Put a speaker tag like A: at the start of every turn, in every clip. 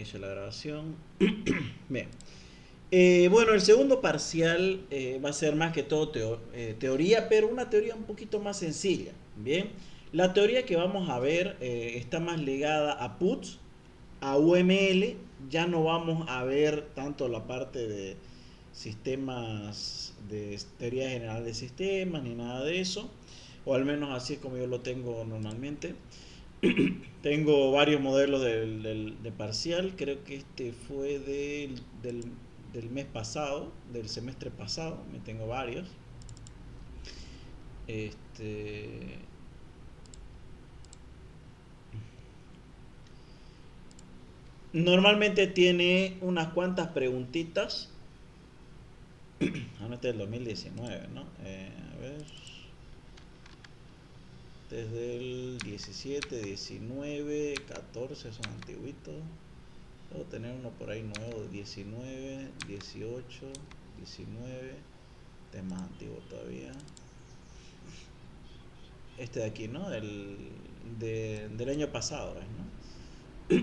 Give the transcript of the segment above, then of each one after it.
A: Inicio la grabación. Bien. Bueno, el segundo parcial va a ser más que todo teoría, pero una teoría un poquito más sencilla. Bien. La teoría que vamos a ver está más ligada a PUTs, a UML. Ya no vamos a ver tanto la parte de sistemas, de teoría general de sistemas, ni nada de eso. O al menos así es como yo lo tengo normalmente. Tengo varios modelos de parcial. Creo que este fue del mes pasado, del semestre pasado. Me tengo varios. Este, normalmente tiene unas cuantas preguntitas. Este es del 2019, ¿no? A ver. Desde el 17, 19, 14 son antiguitos. Debo tener uno por ahí nuevo, 19, 18, 19. Este es más antiguo todavía. Este de aquí, ¿no? Del año pasado, ¿no?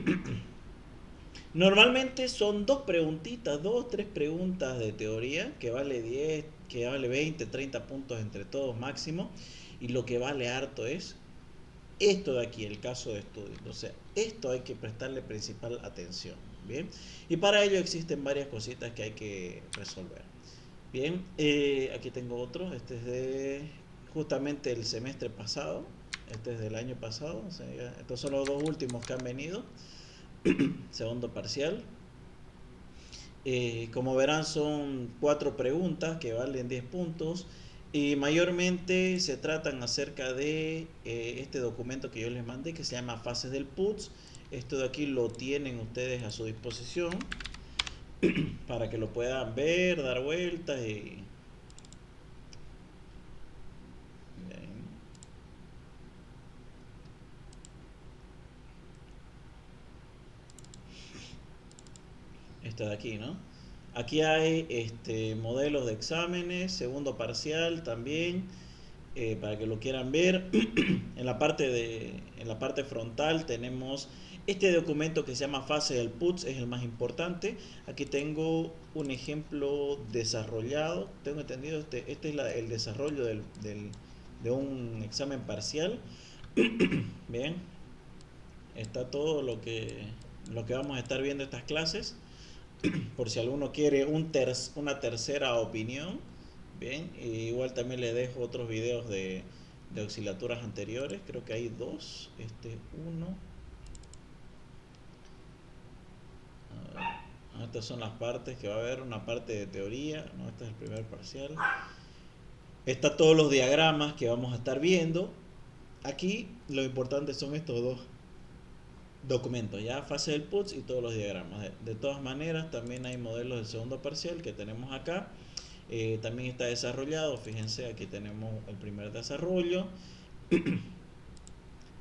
A: Normalmente son dos preguntitas, dos, tres preguntas de teoría, que vale 10, que vale 20, 30 puntos entre todos máximo. Y lo que vale harto es esto de aquí, el caso de estudio. O sea, esto hay que prestarle principal atención. Bien. Y para ello existen varias cositas que hay que resolver. Bien, aquí tengo otro. Este es de justamente el semestre pasado. Este es del año pasado. O sea, estos son los dos últimos que han venido. Segundo parcial. Como verán, son cuatro preguntas que valen 10 puntos. Y mayormente se tratan acerca de este documento que yo les mandé, que se llama Fases del PUTS. Esto de aquí lo tienen ustedes a su disposición para que lo puedan ver, dar vueltas y... Esto de aquí, ¿no? Aquí hay modelos de exámenes, segundo parcial también, para que lo quieran ver. En la parte frontal tenemos este documento que se llama fase del PUTS, es el más importante. Aquí tengo un ejemplo desarrollado, tengo entendido, este es el desarrollo de un examen parcial. Bien, está todo lo que vamos a estar viendo estas clases. Por si alguno quiere una tercera opinión. Bien, igual también le dejo otros videos de oscilaturas anteriores. Creo que hay dos. Uno. Estas son las partes que va a haber. Una parte de teoría. No, este es el primer parcial. Está todos los diagramas que vamos a estar viendo. Aquí lo importante son estos dos documentos, ya fase del PUTS y todos los diagramas. De todas maneras, también hay modelos del segundo parcial que tenemos acá. También está desarrollado, fíjense, aquí tenemos el primer desarrollo.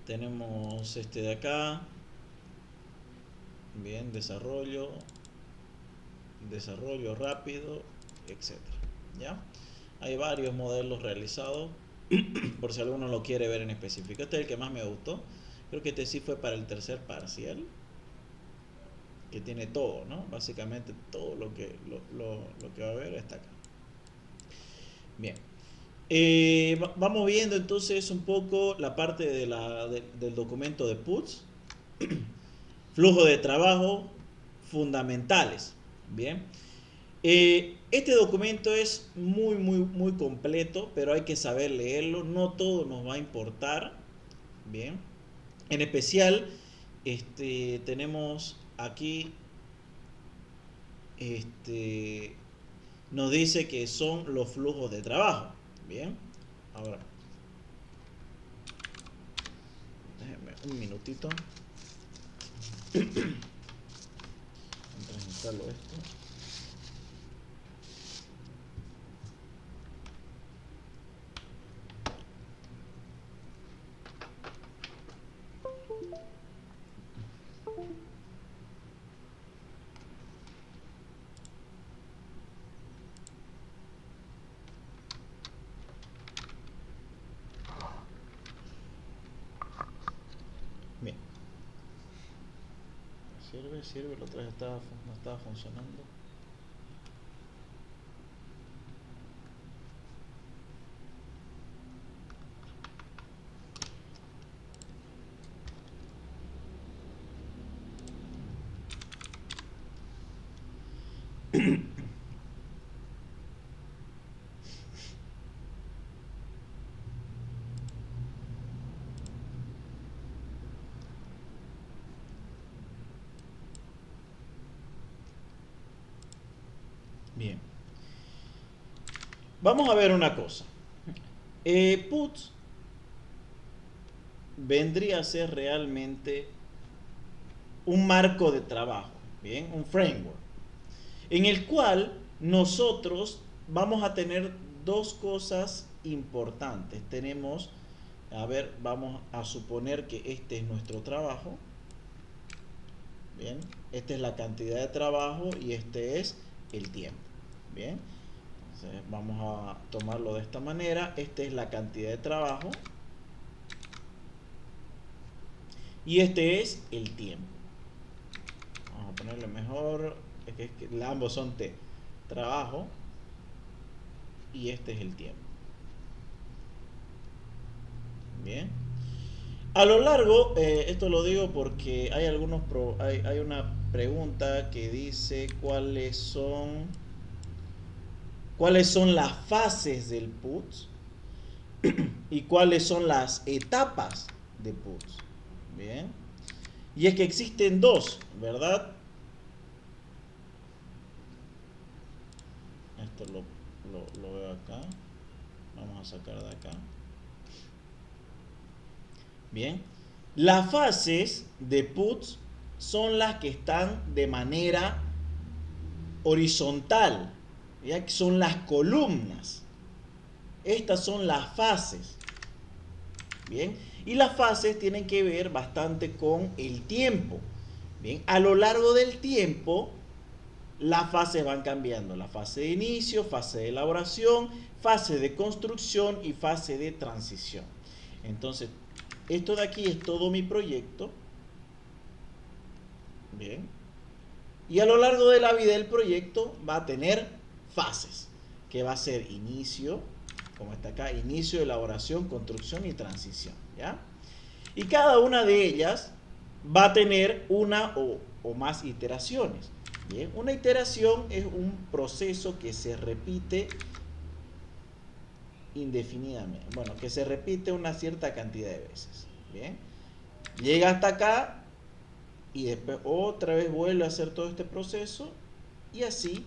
A: Tenemos este de acá, bien, desarrollo rápido, etcétera. ¿Ya? Hay varios modelos realizados, por si alguno lo quiere ver en específico. Este es el que más me gustó. Creo que este sí fue para el tercer parcial, que tiene todo, ¿no? Básicamente todo lo que va a haber está acá. Bien. Vamos viendo entonces un poco la parte del documento de PUTS. Flujo de trabajo fundamentales. Bien. Este documento es muy completo, pero hay que saber leerlo. No todo nos va a importar. Bien. En especial, tenemos aquí, este, nos dice que son los flujos de trabajo. Bien. Ahora, déjenme un minutito. Mientras instalo esto. Bien. Sirve, la otra vez no estaba funcionando. Bien. Vamos a ver una cosa. Puts vendría a ser realmente un marco de trabajo, bien, un framework, en el cual nosotros vamos a tener dos cosas importantes. Tenemos, a ver, vamos a suponer que este es nuestro trabajo, bien, esta es la cantidad de trabajo y este es el tiempo, bien. Entonces vamos a tomarlo de esta manera. Esta es la cantidad de trabajo y este es el tiempo. Vamos a ponerle mejor, es que ambos son T, trabajo, y este es el tiempo. Bien. A lo largo, esto lo digo porque hay hay una pregunta que dice cuáles son las fases del PUTS y cuáles son las etapas de PUTS. Bien. Y es que existen dos, ¿verdad? Esto lo veo acá. Vamos a sacar de acá. Bien. Las fases de PUTS son las que están de manera horizontal, ¿ya? Que son las columnas. Estas son las fases. Bien. Y las fases tienen que ver bastante con el tiempo. Bien. A lo largo del tiempo, las fases van cambiando. La fase de inicio, fase de elaboración, fase de construcción y fase de transición. Entonces, esto de aquí es todo mi proyecto. Bien. Y a lo largo de la vida del proyecto va a tener fases, que va a ser inicio, como está acá, inicio, elaboración, construcción y transición, ¿ya? Y cada una de ellas va a tener una o más iteraciones. Bien, una iteración es un proceso que se repite indefinidamente, bueno, que se repite una cierta cantidad de veces. Bien, llega hasta acá y después otra vez vuelve a hacer todo este proceso y así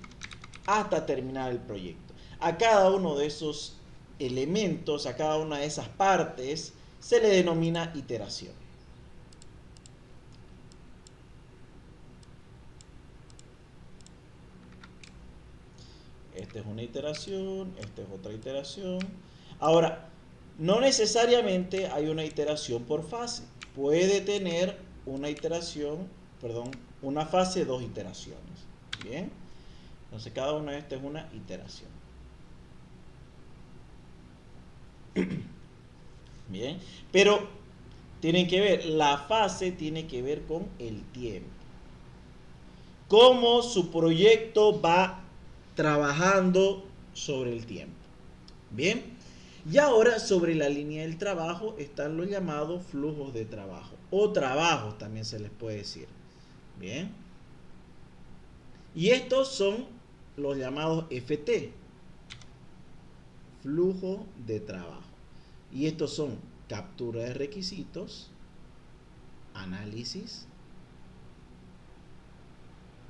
A: hasta terminar el proyecto. A cada uno de esos elementos, a cada una de esas partes se le denomina iteración. Esta es una iteración, esta es otra iteración. Ahora, no necesariamente hay una iteración por fase. Puede tener una iteración, perdón, una fase, dos iteraciones. Bien. Entonces cada una de estas es una iteración. Bien. Pero tienen que ver, la fase tiene que ver con el tiempo. Cómo su proyecto va trabajando sobre el tiempo. Bien. Y ahora sobre la línea del trabajo están los llamados flujos de trabajo o trabajos también se les puede decir. Bien. Y estos son los llamados FT, flujo de trabajo. Y estos son captura de requisitos, análisis,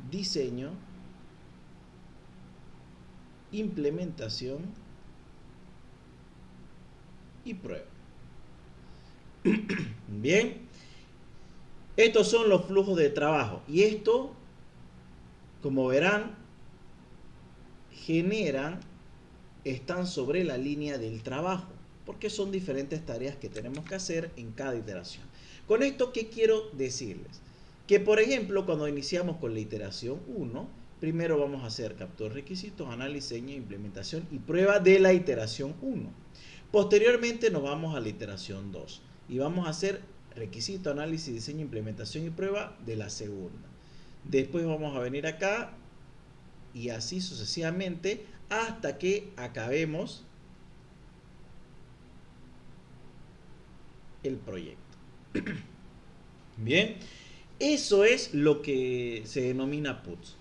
A: diseño, implementación y prueba. Bien, estos son los flujos de trabajo y esto, como verán, están sobre la línea del trabajo porque son diferentes tareas que tenemos que hacer en cada iteración. Con esto, ¿qué quiero decirles? Que por ejemplo, cuando iniciamos con la iteración 1, primero vamos a hacer captura de requisitos, análisis, diseño, implementación y prueba de la iteración 1. Posteriormente nos vamos a la iteración 2 y vamos a hacer requisito, análisis, diseño, implementación y prueba de la segunda. Después vamos a venir acá y así sucesivamente hasta que acabemos el proyecto. Bien, eso es lo que se denomina puts.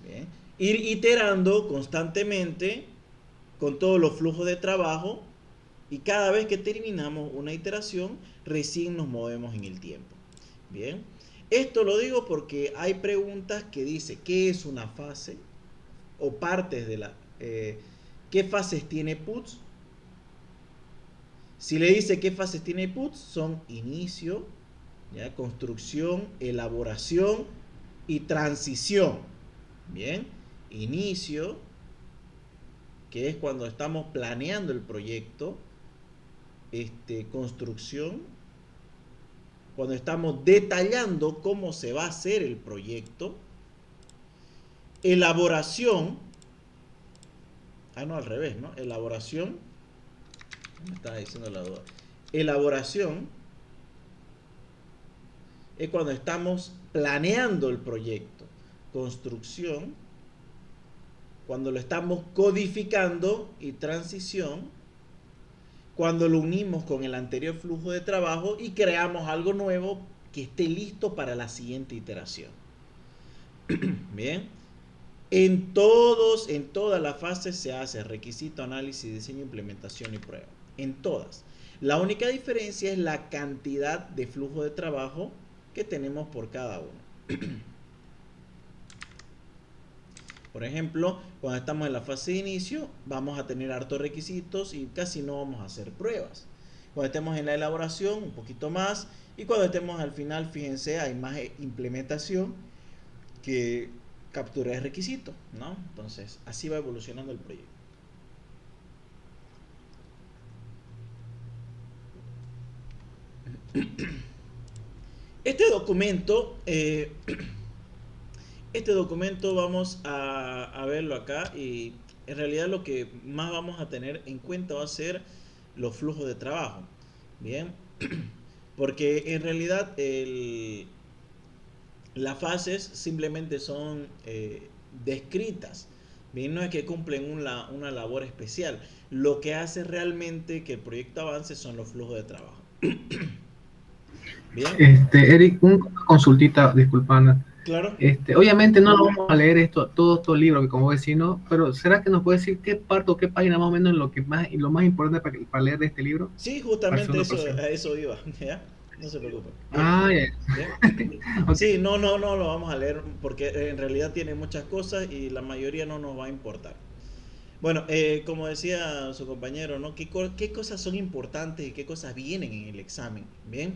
A: Bien. Ir iterando constantemente con todos los flujos de trabajo y cada vez que terminamos una iteración recién nos movemos en el tiempo. Bien, esto lo digo porque hay preguntas que dice ¿qué es una fase? O partes de la... ¿qué fases tiene puts? Si le dice qué fases tiene puts, son inicio, ¿ya? Construcción, elaboración y transición. Bien, inicio, que es cuando estamos planeando el proyecto, construcción, cuando estamos detallando cómo se va a hacer el proyecto, elaboración, no al revés, ¿no? Elaboración, me estaba diciendo la duda. Elaboración es cuando estamos planeando el proyecto. Construcción, cuando lo estamos codificando, y transición, cuando lo unimos con el anterior flujo de trabajo y creamos algo nuevo que esté listo para la siguiente iteración. Bien, en todas las fases se hace requisito, análisis, diseño, implementación y prueba. En todas. La única diferencia es la cantidad de flujo de trabajo que tenemos por cada uno. Por ejemplo, cuando estamos en la fase de inicio, vamos a tener hartos requisitos y casi no vamos a hacer pruebas. Cuando estemos en la elaboración, un poquito más. Y cuando estemos al final, fíjense, hay más implementación que captura de requisitos, ¿no? Entonces, así va evolucionando el proyecto. Este documento, vamos a verlo acá y en realidad lo que más vamos a tener en cuenta va a ser los flujos de trabajo. Bien, porque en realidad las fases simplemente son descritas. Bien, no es que cumplen una labor especial. Lo que hace realmente que el proyecto avance son los flujos de trabajo. Bien,
B: Eric, una consultita, disculpa, Ana.
A: claro.
B: Obviamente no lo vamos a leer todo el libro, que como vecino, pero ¿será que nos puede decir qué parte o qué página más o menos lo más importante para leer de este libro?
A: Sí,
B: Para
A: justamente
B: segunda
A: eso,
B: porción.
A: a eso iba. ¿Ya? No se preocupe. Bien,
B: Ah, ya.
A: bien.
B: Ok.
A: Sí, no lo vamos a leer porque en realidad tiene muchas cosas y la mayoría no nos va a importar. Bueno, como decía su compañero, ¿no? ¿Qué cosas son importantes y qué cosas vienen en el examen? Bien.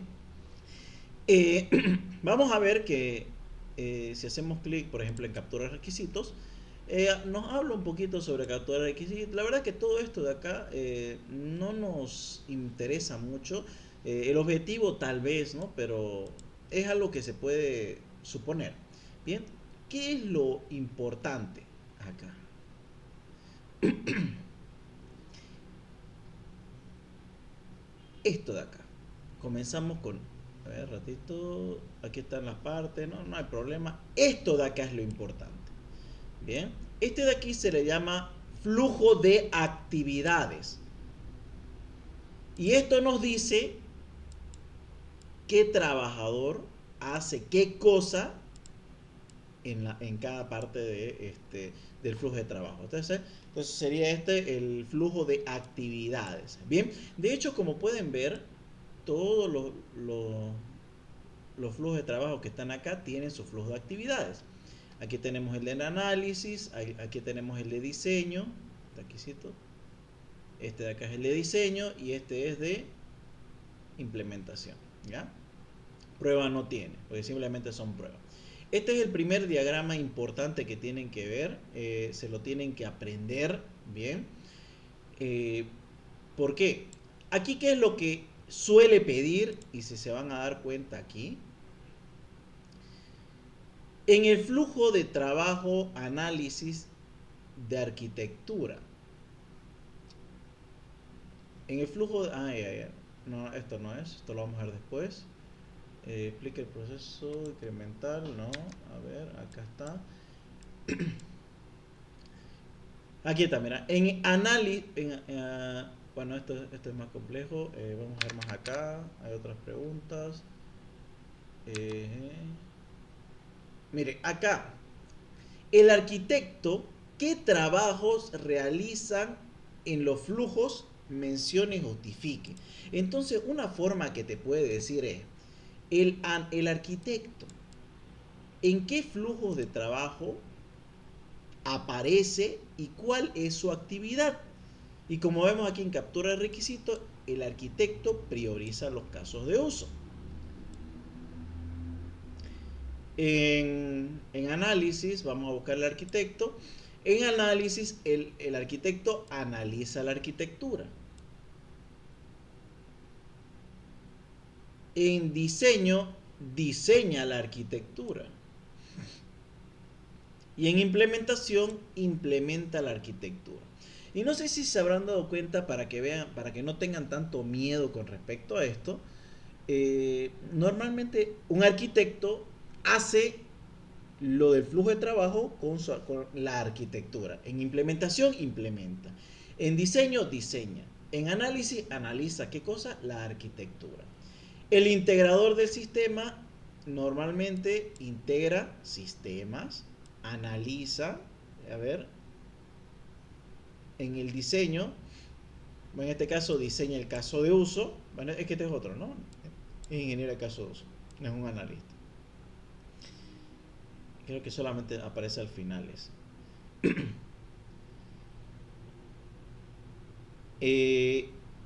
A: Eh, vamos a ver que si hacemos clic, por ejemplo, en captura de requisitos, nos habla un poquito sobre captura de requisitos. La verdad que todo esto de acá no nos interesa mucho. El objetivo tal vez, ¿no? Pero es algo que se puede suponer. Bien, ¿qué es lo importante acá? Esto de acá. Comenzamos con, a ver, ratito, aquí están las partes, no hay problema. Esto de acá es lo importante. Bien, este de aquí se le llama flujo de actividades. Y esto nos dice qué trabajador hace qué cosa en cada parte del flujo de trabajo. Entonces sería el flujo de actividades. Bien, de hecho, como pueden ver, todos los flujos de trabajo que están acá tienen su flujo de actividades. Aquí tenemos el de análisis, aquí tenemos el de diseño, este de acá es el de diseño y este es de implementación. ¿Ya? Prueba no tiene, porque simplemente son pruebas. Este es el primer diagrama importante que tienen que ver, se lo tienen que aprender bien. Eh, ¿Por qué? Aquí, ¿qué es lo que suele pedir? Y si se van a dar cuenta aquí, en el flujo de trabajo, análisis de arquitectura. En el flujo de... no, esto no es, esto lo vamos a ver después. Explica el proceso incremental, no, a ver, acá está. Aquí está, mira, en análisis, bueno, esto es más complejo, vamos a ver más acá, hay otras preguntas. Eh, Mire, acá, el arquitecto, ¿qué trabajos realizan en los flujos? Mencione y justifique. Entonces, una forma que te puede decir es, el arquitecto, ¿en qué flujos de trabajo aparece y cuál es su actividad? Y como vemos aquí en captura de requisito, el arquitecto prioriza los casos de uso. En análisis, vamos a buscar el arquitecto. En análisis, el arquitecto analiza la arquitectura. En diseño, diseña la arquitectura. Y en implementación, implementa la arquitectura. Y no sé si se habrán dado cuenta, para que vean, para que no tengan tanto miedo con respecto a esto, normalmente un arquitecto hace lo del flujo de trabajo con la arquitectura. En implementación, implementa. En diseño, diseña. En análisis, analiza. ¿Qué cosa? La arquitectura. El integrador del sistema normalmente integra sistemas, analiza, a ver, en el diseño, en este caso diseña el caso de uso. Bueno, es que este es otro, ¿no? Es ingeniero de caso de uso, no es un analista. Creo que solamente aparece al final ese.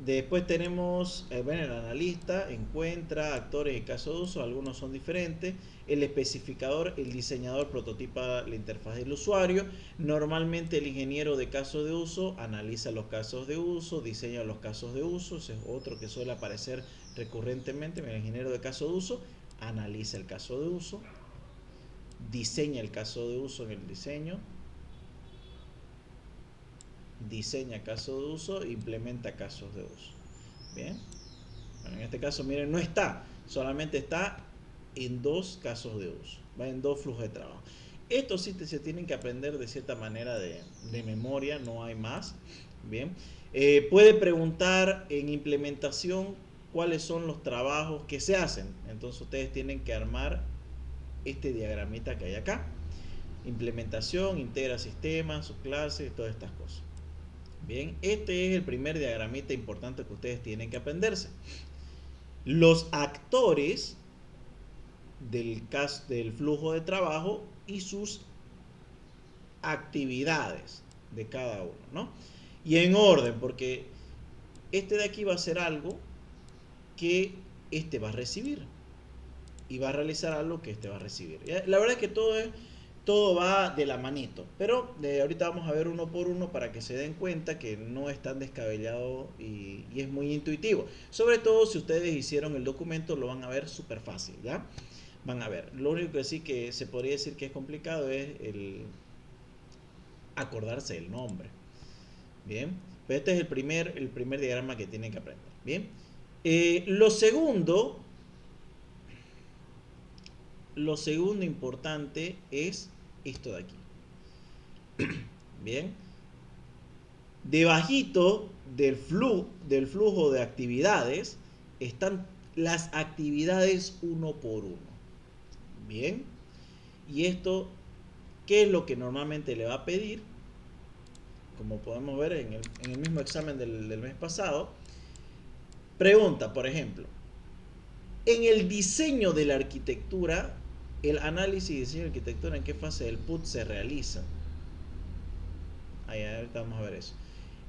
A: Después tenemos, bueno, el analista encuentra actores y casos de uso, algunos son diferentes. El especificador, el diseñador prototipa la interfaz del usuario. Normalmente el ingeniero de casos de uso analiza los casos de uso, diseña los casos de uso. Ese es otro que suele aparecer recurrentemente. El ingeniero de caso de uso analiza el caso de uso, diseña el caso de uso en el diseño, diseña casos de uso, implementa casos de uso. Bien, bueno, en este caso, miren, no está, solamente está en dos casos de uso, va en dos flujos de trabajo. Estos sí se tienen que aprender de cierta manera de memoria, no hay más. Bien, puede preguntar en implementación cuáles son los trabajos que se hacen. Entonces ustedes tienen que armar este diagramita que hay acá. Implementación, integra sistemas, subclases, todas estas cosas. Bien, este es el primer diagramita importante que ustedes tienen que aprenderse. Los actores del flujo de trabajo y sus actividades de cada uno, ¿no? Y en orden, porque este de aquí va a ser algo que este va a recibir y va a realizar algo que este va a recibir. La verdad es que todo va de la manito, pero ahorita vamos a ver uno por uno para que se den cuenta que no es tan descabellado y es muy intuitivo. Sobre todo si ustedes hicieron el documento, lo van a ver súper fácil, ¿ya? Van a ver. Lo único que sí que se podría decir que es complicado es el acordarse del nombre. Bien, pero este es el primer diagrama que tienen que aprender. Bien, lo segundo importante es esto de aquí. Bien, debajito del flujo de actividades están las actividades uno por uno. Bien, y esto, ¿qué es lo que normalmente le va a pedir? Como podemos ver en el mismo examen del mes pasado. Pregunta, por ejemplo, en el diseño de la arquitectura, el análisis y diseño de arquitectura, ¿en qué fase del PUT se realiza? Ahí, ahorita vamos a ver eso.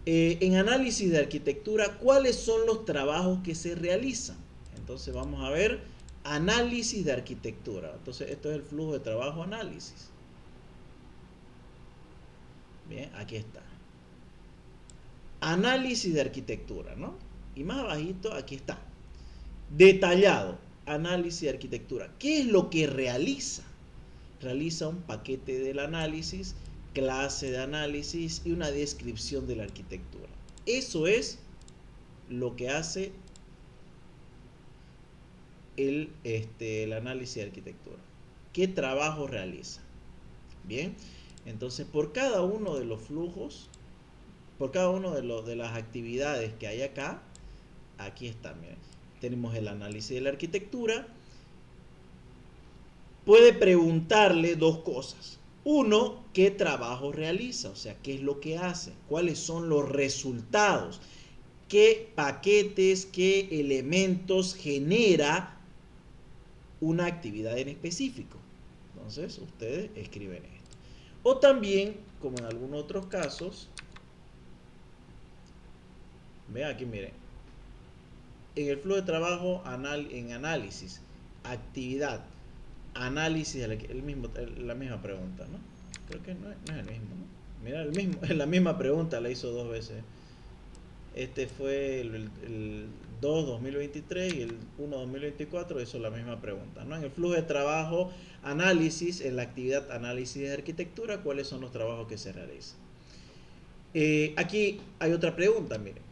A: En análisis de arquitectura, ¿cuáles son los trabajos que se realizan? Entonces vamos a ver análisis de arquitectura. Entonces esto es el flujo de trabajo análisis. Bien, aquí está. Análisis de arquitectura, ¿no? Y más abajito, aquí está. Detallado, análisis de arquitectura. ¿Qué es lo que realiza? Realiza un paquete del análisis, clase de análisis y una descripción de la arquitectura. Eso es lo que hace el análisis de arquitectura. ¿Qué trabajo realiza? Bien, entonces por cada uno de los flujos, por cada uno de las actividades que hay acá, aquí está, miren. Tenemos el análisis de la arquitectura. Puede preguntarle dos cosas. Uno, ¿qué trabajo realiza? O sea, ¿qué es lo que hace? ¿Cuáles son los resultados? ¿Qué paquetes, qué elementos genera una actividad en específico? Entonces, ustedes escriben esto. O también, como en algunos otros casos, vean aquí, miren, en el flujo de trabajo, en análisis, actividad, análisis, la misma pregunta, ¿no? Creo que no es el mismo, ¿no? Mira, la misma pregunta la hizo dos veces. Este fue el 2 2023 y el 1 2024 hizo la misma pregunta, ¿no? En el flujo de trabajo, análisis, en la actividad análisis de arquitectura, ¿cuáles son los trabajos que se realizan? Aquí hay otra pregunta, miren.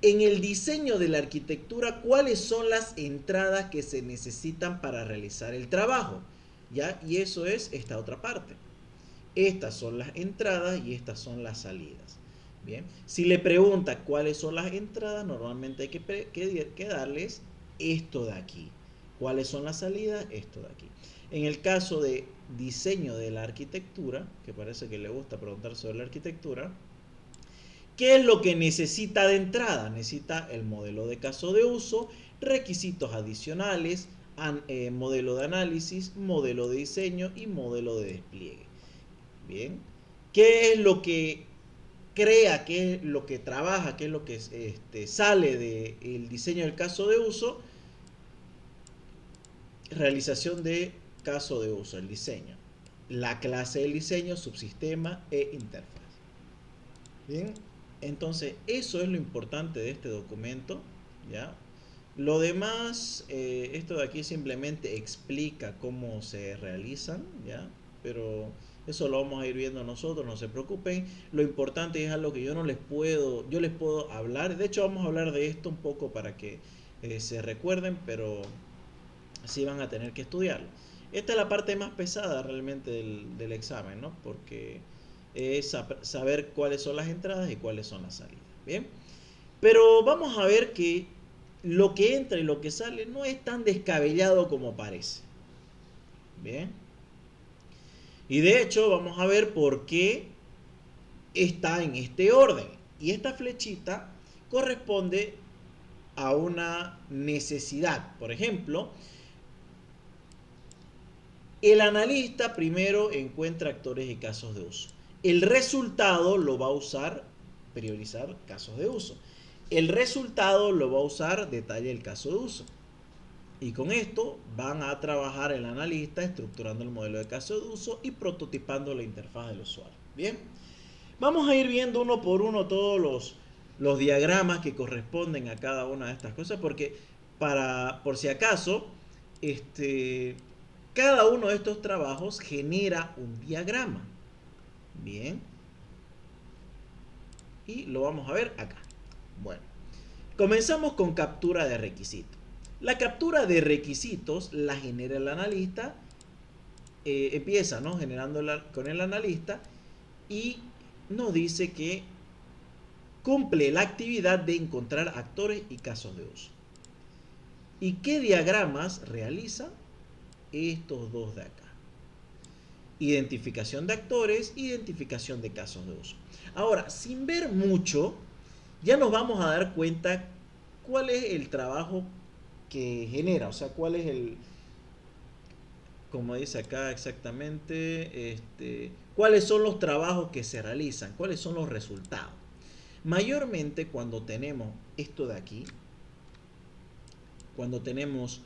A: En el diseño de la arquitectura, ¿cuáles son las entradas que se necesitan para realizar el trabajo? ¿Ya? Y eso es esta otra parte. Estas son las entradas y estas son las salidas. Bien, si le pregunta cuáles son las entradas, normalmente hay que darles esto de aquí. ¿Cuáles son las salidas? Esto de aquí. En el caso de diseño de la arquitectura, que parece que le gusta preguntar sobre la arquitectura, ¿qué es lo que necesita de entrada? Necesita el modelo de caso de uso, requisitos adicionales, modelo de análisis, modelo de diseño y modelo de despliegue. Bien, ¿qué es lo que crea, qué es lo que trabaja, qué es lo que sale del diseño del caso de uso? Realización de caso de uso, el diseño. La clase del diseño, subsistema e interfaz. Bien, entonces eso es lo importante de este documento, ¿ya? Lo demás, esto de aquí simplemente explica cómo se realizan, ¿ya? Pero eso lo vamos a ir viendo nosotros, no se preocupen. Lo importante es algo que yo les puedo hablar. De hecho, vamos a hablar de esto un poco para que se recuerden, pero sí van a tener que estudiarlo. Esta es la parte más pesada realmente del examen, ¿no? Porque es saber cuáles son las entradas y cuáles son las salidas. Bien, pero vamos a ver que lo que entra y lo que sale no es tan descabellado como parece. Bien, y de hecho vamos a ver por qué está en este orden. Y esta flechita corresponde a una necesidad. Por ejemplo, el analista primero encuentra actores y casos de uso. El resultado lo va a usar priorizar casos de uso. El resultado lo va a usar detalle el caso de uso. Y con esto van a trabajar el analista estructurando el modelo de caso de uso y prototipando la interfaz del usuario. Bien, vamos a ir viendo uno por uno todos los diagramas que corresponden a cada una de estas cosas, porque por si acaso, cada uno de estos trabajos genera un diagrama. Bien, y lo vamos a ver acá. Bueno, comenzamos con captura de requisitos. La captura de requisitos la genera el analista, empieza, ¿no?, generándola con el analista y nos dice que cumple la actividad de encontrar actores y casos de uso. ¿Y qué diagramas realiza? Estos dos de acá. Identificación de actores, identificación de casos de uso. Ahora, sin ver mucho, ya nos vamos a dar cuenta cuál es el trabajo que genera, o sea, cuál es como dice acá exactamente, cuáles son los trabajos que se realizan, cuáles son los resultados. Mayormente cuando tenemos esto de aquí, cuando tenemos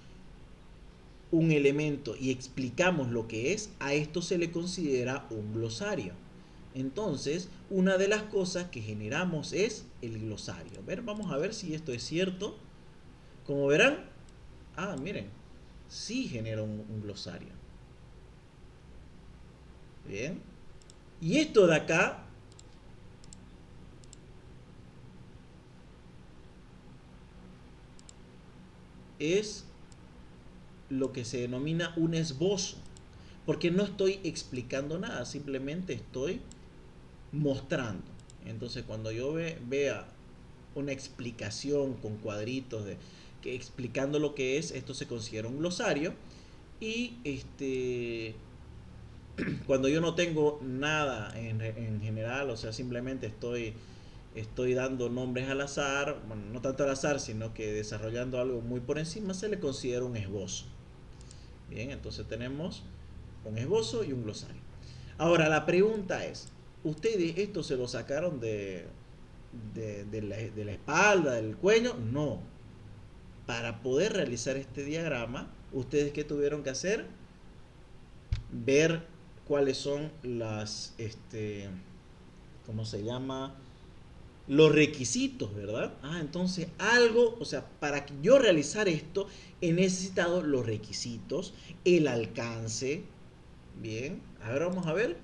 A: un elemento y explicamos lo que es, a esto se le considera un glosario. Entonces, una de las cosas que generamos es el glosario. Vamos a ver si esto es cierto. Como verán, miren, sí genera un glosario. Bien. Y esto de acá es lo que se denomina un esbozo, porque no estoy explicando nada, simplemente estoy mostrando. Entonces cuando yo vea una explicación con cuadritos que explicando lo que es, esto se considera un glosario. Y cuando yo no tengo nada en general, o sea, simplemente estoy dando nombres al azar, bueno, no tanto al azar, sino que desarrollando algo muy por encima, se le considera un esbozo. Bien, entonces tenemos un esbozo y un glosario. Ahora, la pregunta es, ¿ustedes esto se lo sacaron de la espalda, del cuello? No. Para poder realizar este diagrama, ¿ustedes qué tuvieron que hacer? Ver cuáles son ¿cómo se llama? Los requisitos, ¿verdad? Entonces algo, o sea, para que yo realizar esto he necesitado los requisitos, el alcance. Bien, ahora vamos a ver.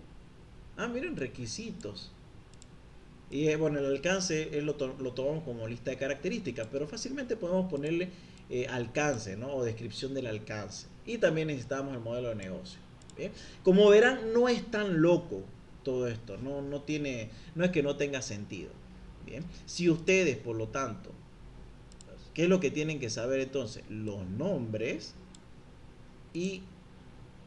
A: Miren, requisitos. Y bueno, el alcance lo tomamos como lista de características, pero fácilmente podemos ponerle alcance, ¿no? O descripción del alcance. Y también necesitamos el modelo de negocio. ¿Bien? Como verán, no es tan loco todo esto, no es que no tenga sentido. Bien, si ustedes, por lo tanto, ¿qué es lo que tienen que saber entonces? Los nombres y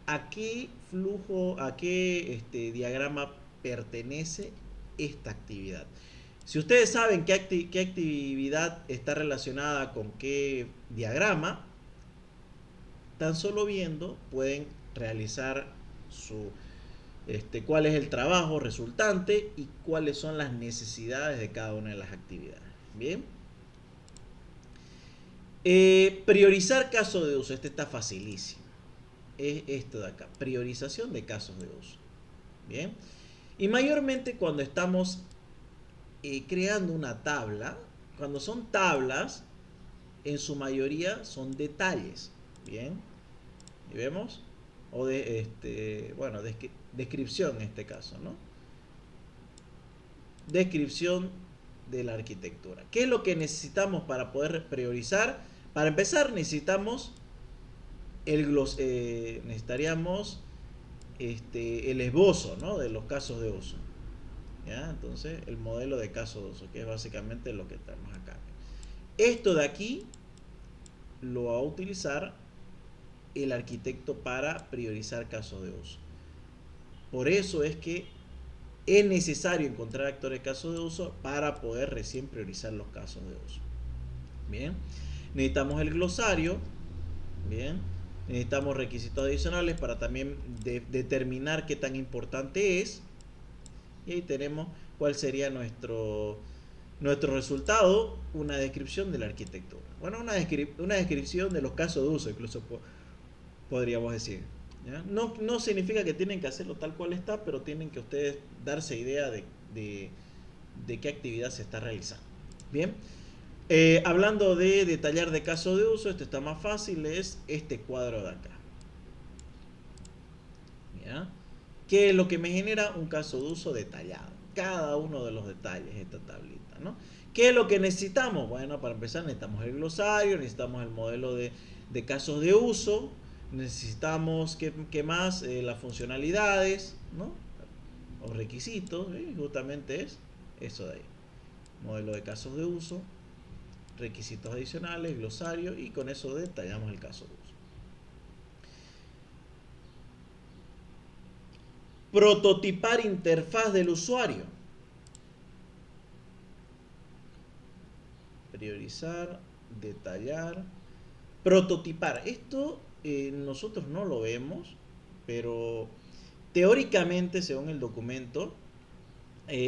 A: a qué flujo, a qué diagrama pertenece esta actividad. Si ustedes saben qué actividad está relacionada con qué diagrama, tan solo viendo pueden realizar cuál es el trabajo resultante y cuáles son las necesidades de cada una de las actividades. Bien. Priorizar casos de uso. Este está facilísimo. Es esto de acá. Priorización de casos de uso. Bien. Y mayormente cuando estamos creando una tabla, cuando son tablas, en su mayoría son detalles. Bien. ¿Y vemos? O bueno, descripción en este caso, ¿no? Descripción de la arquitectura. ¿Qué es lo que necesitamos para poder priorizar? Para empezar necesitamos necesitaríamos el esbozo, ¿no? De los casos de uso. ¿Ya? Entonces el modelo de caso de uso, que es básicamente lo que tenemos acá. Esto de aquí lo va a utilizar el arquitecto para priorizar casos de uso. Por eso es que es necesario encontrar actores de casos de uso para poder recién priorizar los casos de uso. Bien, necesitamos el glosario. Bien, necesitamos requisitos adicionales para también determinar qué tan importante es. Y ahí tenemos cuál sería nuestro resultado, una descripción de la arquitectura. Bueno, una descripción de los casos de uso, incluso podríamos decir. ¿Ya? No significa que tienen que hacerlo tal cual está, pero tienen que ustedes darse idea de qué actividad se está realizando. Bien, hablando de detallar de caso de uso, esto está más fácil, es este cuadro de acá. ¿Ya? ¿Qué es lo que me genera? Un caso de uso detallado. Cada uno de los detalles de esta tablita, ¿no? ¿Qué es lo que necesitamos? Bueno, para empezar necesitamos el glosario, necesitamos el modelo de casos de uso, necesitamos, ¿qué más? Las funcionalidades, ¿no? O requisitos, justamente es eso de ahí. Modelo de casos de uso, requisitos adicionales, glosario, y con eso detallamos el caso de uso. Prototipar interfaz del usuario. Priorizar, detallar, prototipar. Esto nosotros no lo vemos, pero teóricamente, según el documento,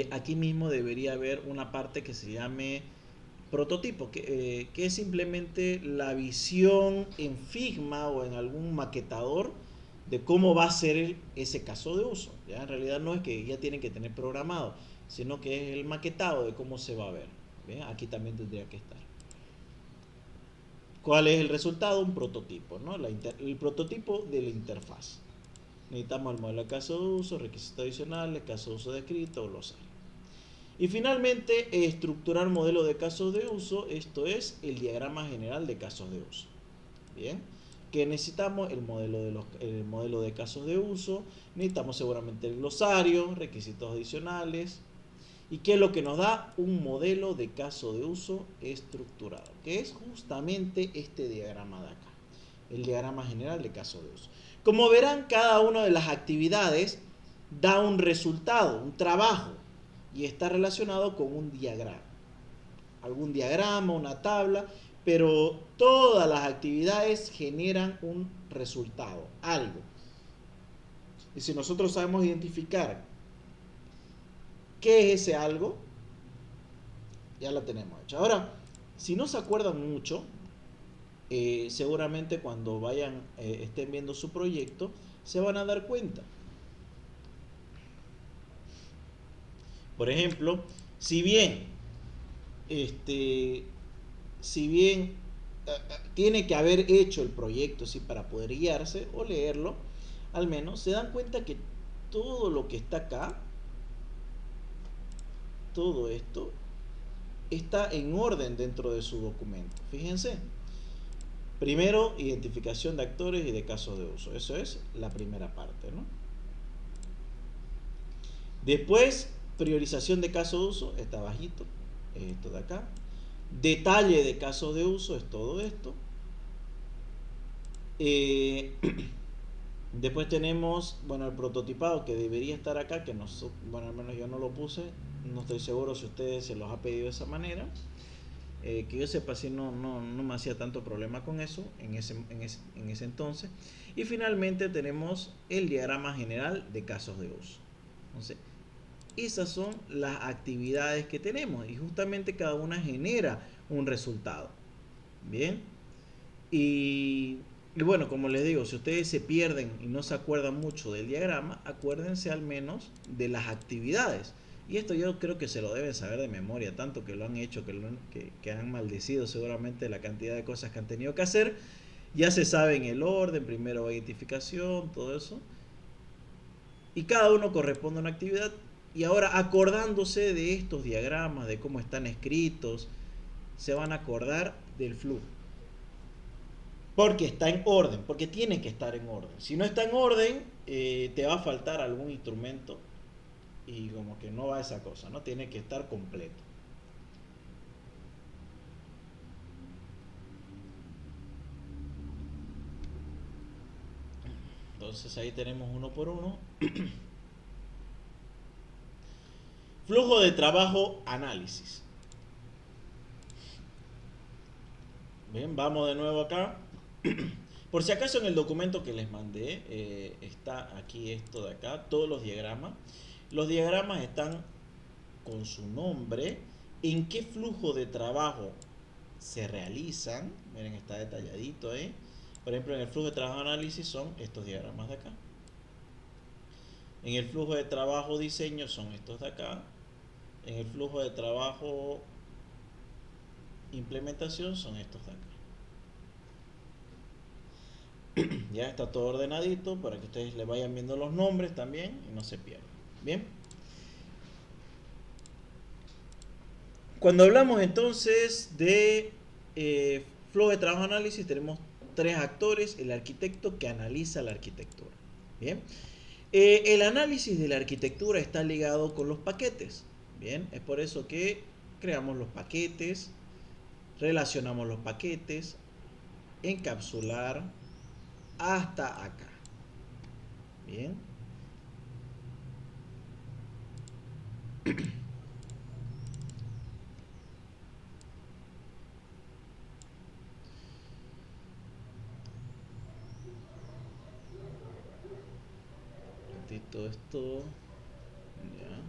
A: aquí mismo debería haber una parte que se llame prototipo, que es simplemente la visión en Figma o en algún maquetador de cómo va a ser ese caso de uso. ¿Ya? En realidad no es que ya tienen que tener programado, sino que es el maquetado de cómo se va a ver. ¿Bien? Aquí también tendría que estar. ¿Cuál es el resultado? Un prototipo, ¿no? El prototipo de la interfaz. Necesitamos el modelo de caso de uso, requisitos adicionales, caso de uso descrito o glosario. Y finalmente, estructurar modelo de casos de uso, esto es el diagrama general de casos de uso. Bien, ¿Qué necesitamos? El modelo de casos de uso, necesitamos seguramente el glosario, requisitos adicionales. ¿Y qué es lo que nos da? Un modelo de caso de uso estructurado, que es justamente este diagrama de acá, el diagrama general de caso de uso. Como verán, cada una de las actividades da un resultado, un trabajo, y está relacionado con un diagrama. Algún diagrama, una tabla, pero todas las actividades generan un resultado, algo. Y si nosotros sabemos identificar qué es ese algo, ya la tenemos hecha. Ahora, si no se acuerdan mucho, seguramente cuando estén viendo su proyecto, se van a dar cuenta. Por ejemplo, si bien, este, si bien tiene que haber hecho el proyecto, ¿sí? Para poder guiarse o leerlo, al menos se dan cuenta que todo lo que está acá, todo esto, está en orden dentro de su documento. Fíjense. Primero, identificación de actores y de casos de uso. Eso es la primera parte, ¿no? Después, priorización de caso de uso, está bajito, esto de acá. Detalle de caso de uso es todo esto. Eh, Después tenemos, bueno, el prototipado que debería estar acá, que no, bueno, al menos yo no lo puse, no estoy seguro si ustedes se los ha pedido de esa manera. Que yo sepa, si no me hacía tanto problema con eso en ese entonces. Y finalmente tenemos el diagrama general de casos de uso. Entonces, esas son las actividades que tenemos y justamente cada una genera un resultado. Bien. Y bueno, como les digo, si ustedes se pierden y no se acuerdan mucho del diagrama, acuérdense al menos de las actividades. Y esto yo creo que se lo deben saber de memoria, tanto que lo han hecho, que han maldecido seguramente la cantidad de cosas que han tenido que hacer. Ya se sabe en el orden, primero identificación, todo eso. Y cada uno corresponde a una actividad. Y ahora acordándose de estos diagramas, de cómo están escritos, se van a acordar del flujo. Porque está en orden, porque tiene que estar en orden. Si no está en orden, te va a faltar algún instrumento y como que no va esa cosa, ¿no? Tiene que estar completo. Entonces ahí tenemos uno por uno. Flujo de trabajo, análisis. Bien, vamos de nuevo acá. Por si acaso en el documento que les mandé, está aquí esto de acá, todos los diagramas. Los diagramas están con su nombre, en qué flujo de trabajo se realizan. Miren, está detalladito ahí. Por ejemplo, en el flujo de trabajo análisis son estos diagramas de acá. En el flujo de trabajo diseño son estos de acá. En el flujo de trabajo implementación son estos de acá. Ya está todo ordenadito para que ustedes le vayan viendo los nombres también y no se pierdan. Bien. Cuando hablamos entonces de flujo de trabajo análisis, tenemos tres actores: el arquitecto que analiza la arquitectura. Bien. El análisis de la arquitectura está ligado con los paquetes. Bien, es por eso que creamos los paquetes, relacionamos los paquetes, encapsular hasta acá. Bien. Todo esto. Ya.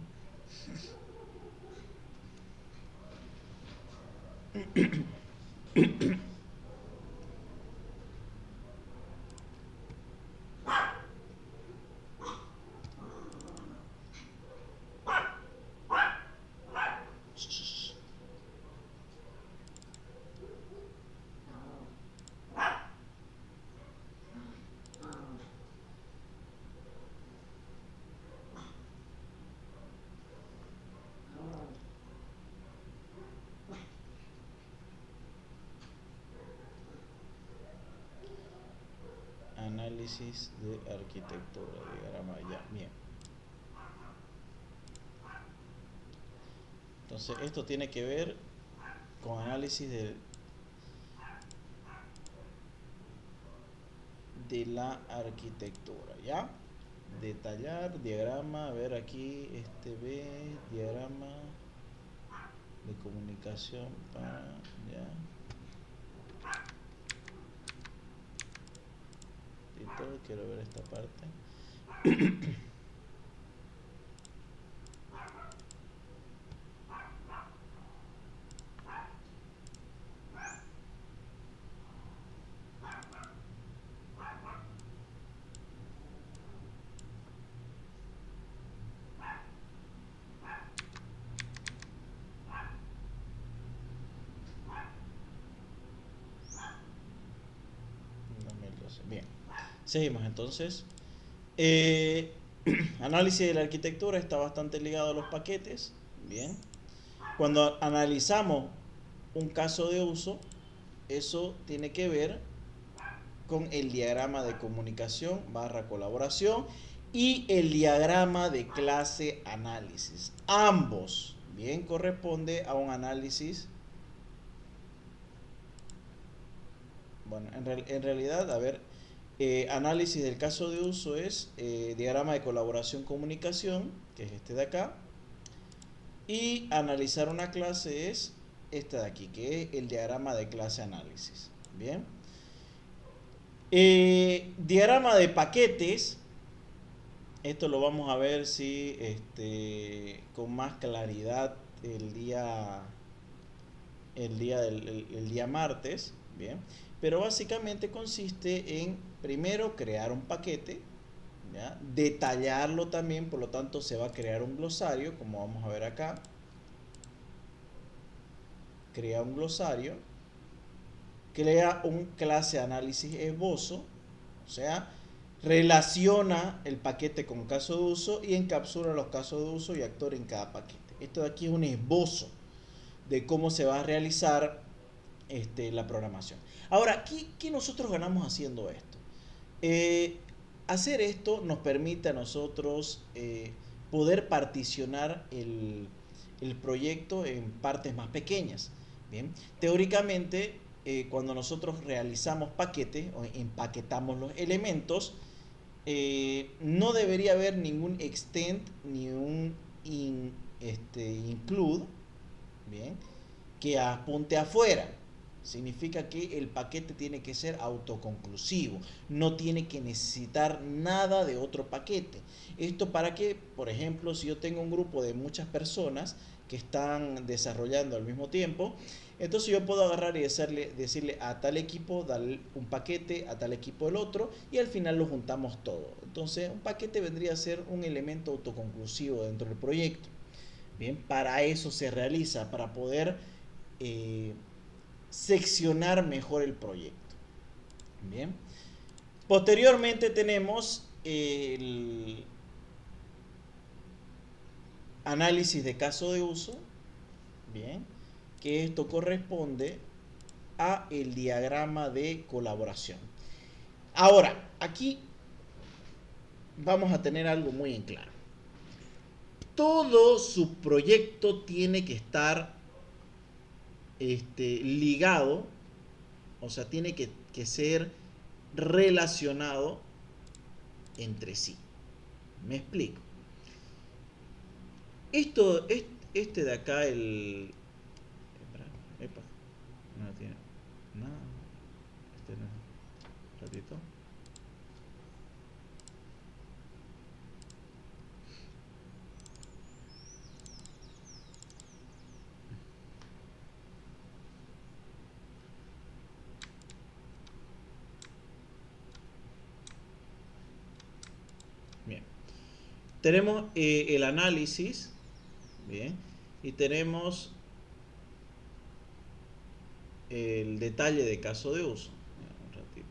A: análisis de arquitectura, diagrama ya, bien. Entonces esto tiene que ver con análisis de la arquitectura, ¿ya? Detallar, diagrama, a ver aquí, diagrama de comunicación para, ya. Listo, quiero ver esta parte. Bien, seguimos entonces. Eh, Análisis de la arquitectura está bastante ligado a los paquetes. Bien. Cuando analizamos un caso de uso, eso tiene que ver con el diagrama de comunicación barra colaboración y el diagrama de clase análisis. Ambos, bien, corresponde a un análisis. Bueno, en realidad, a ver, análisis del caso de uso es diagrama de colaboración comunicación, que es este de acá. Y analizar una clase es este de aquí, que es el diagrama de clase análisis. Bien. Diagrama de paquetes. Esto lo vamos a ver si con más claridad el día martes. Bien. Pero básicamente consiste en primero crear un paquete, ¿ya? Detallarlo también, por lo tanto se va a crear un glosario, como vamos a ver acá. Crea un glosario, crea un clase análisis esbozo, o sea, relaciona el paquete con caso de uso y encapsula los casos de uso y actor en cada paquete. Esto de aquí es un esbozo de cómo se va a realizar la programación. Ahora, ¿qué nosotros ganamos haciendo esto? Hacer esto nos permite a nosotros poder particionar el proyecto en partes más pequeñas. Bien, teóricamente, cuando nosotros realizamos paquetes o empaquetamos los elementos, no debería haber ningún extend ni un include, bien, que apunte afuera. Significa que el paquete tiene que ser autoconclusivo, no tiene que necesitar nada de otro paquete. Esto para que, por ejemplo, si yo tengo un grupo de muchas personas que están desarrollando al mismo tiempo, entonces yo puedo agarrar y decirle a tal equipo, darle un paquete, a tal equipo el otro, y al final lo juntamos todo. Entonces un paquete vendría a ser un elemento autoconclusivo dentro del proyecto. Bien, para eso se realiza, para poder seccionar mejor el proyecto. Bien. Posteriormente tenemos el análisis de caso de uso. Bien. Que esto corresponde a el diagrama de colaboración. Ahora, aquí vamos a tener algo muy en claro. Todo su proyecto tiene que estar ligado, o sea, tiene que ser relacionado entre sí. Me explico. Esto, de acá, Epa, no tiene nada. No. Un ratito. Bien. Tenemos el análisis. Bien. Y tenemos el detalle de caso de uso. Un ratito.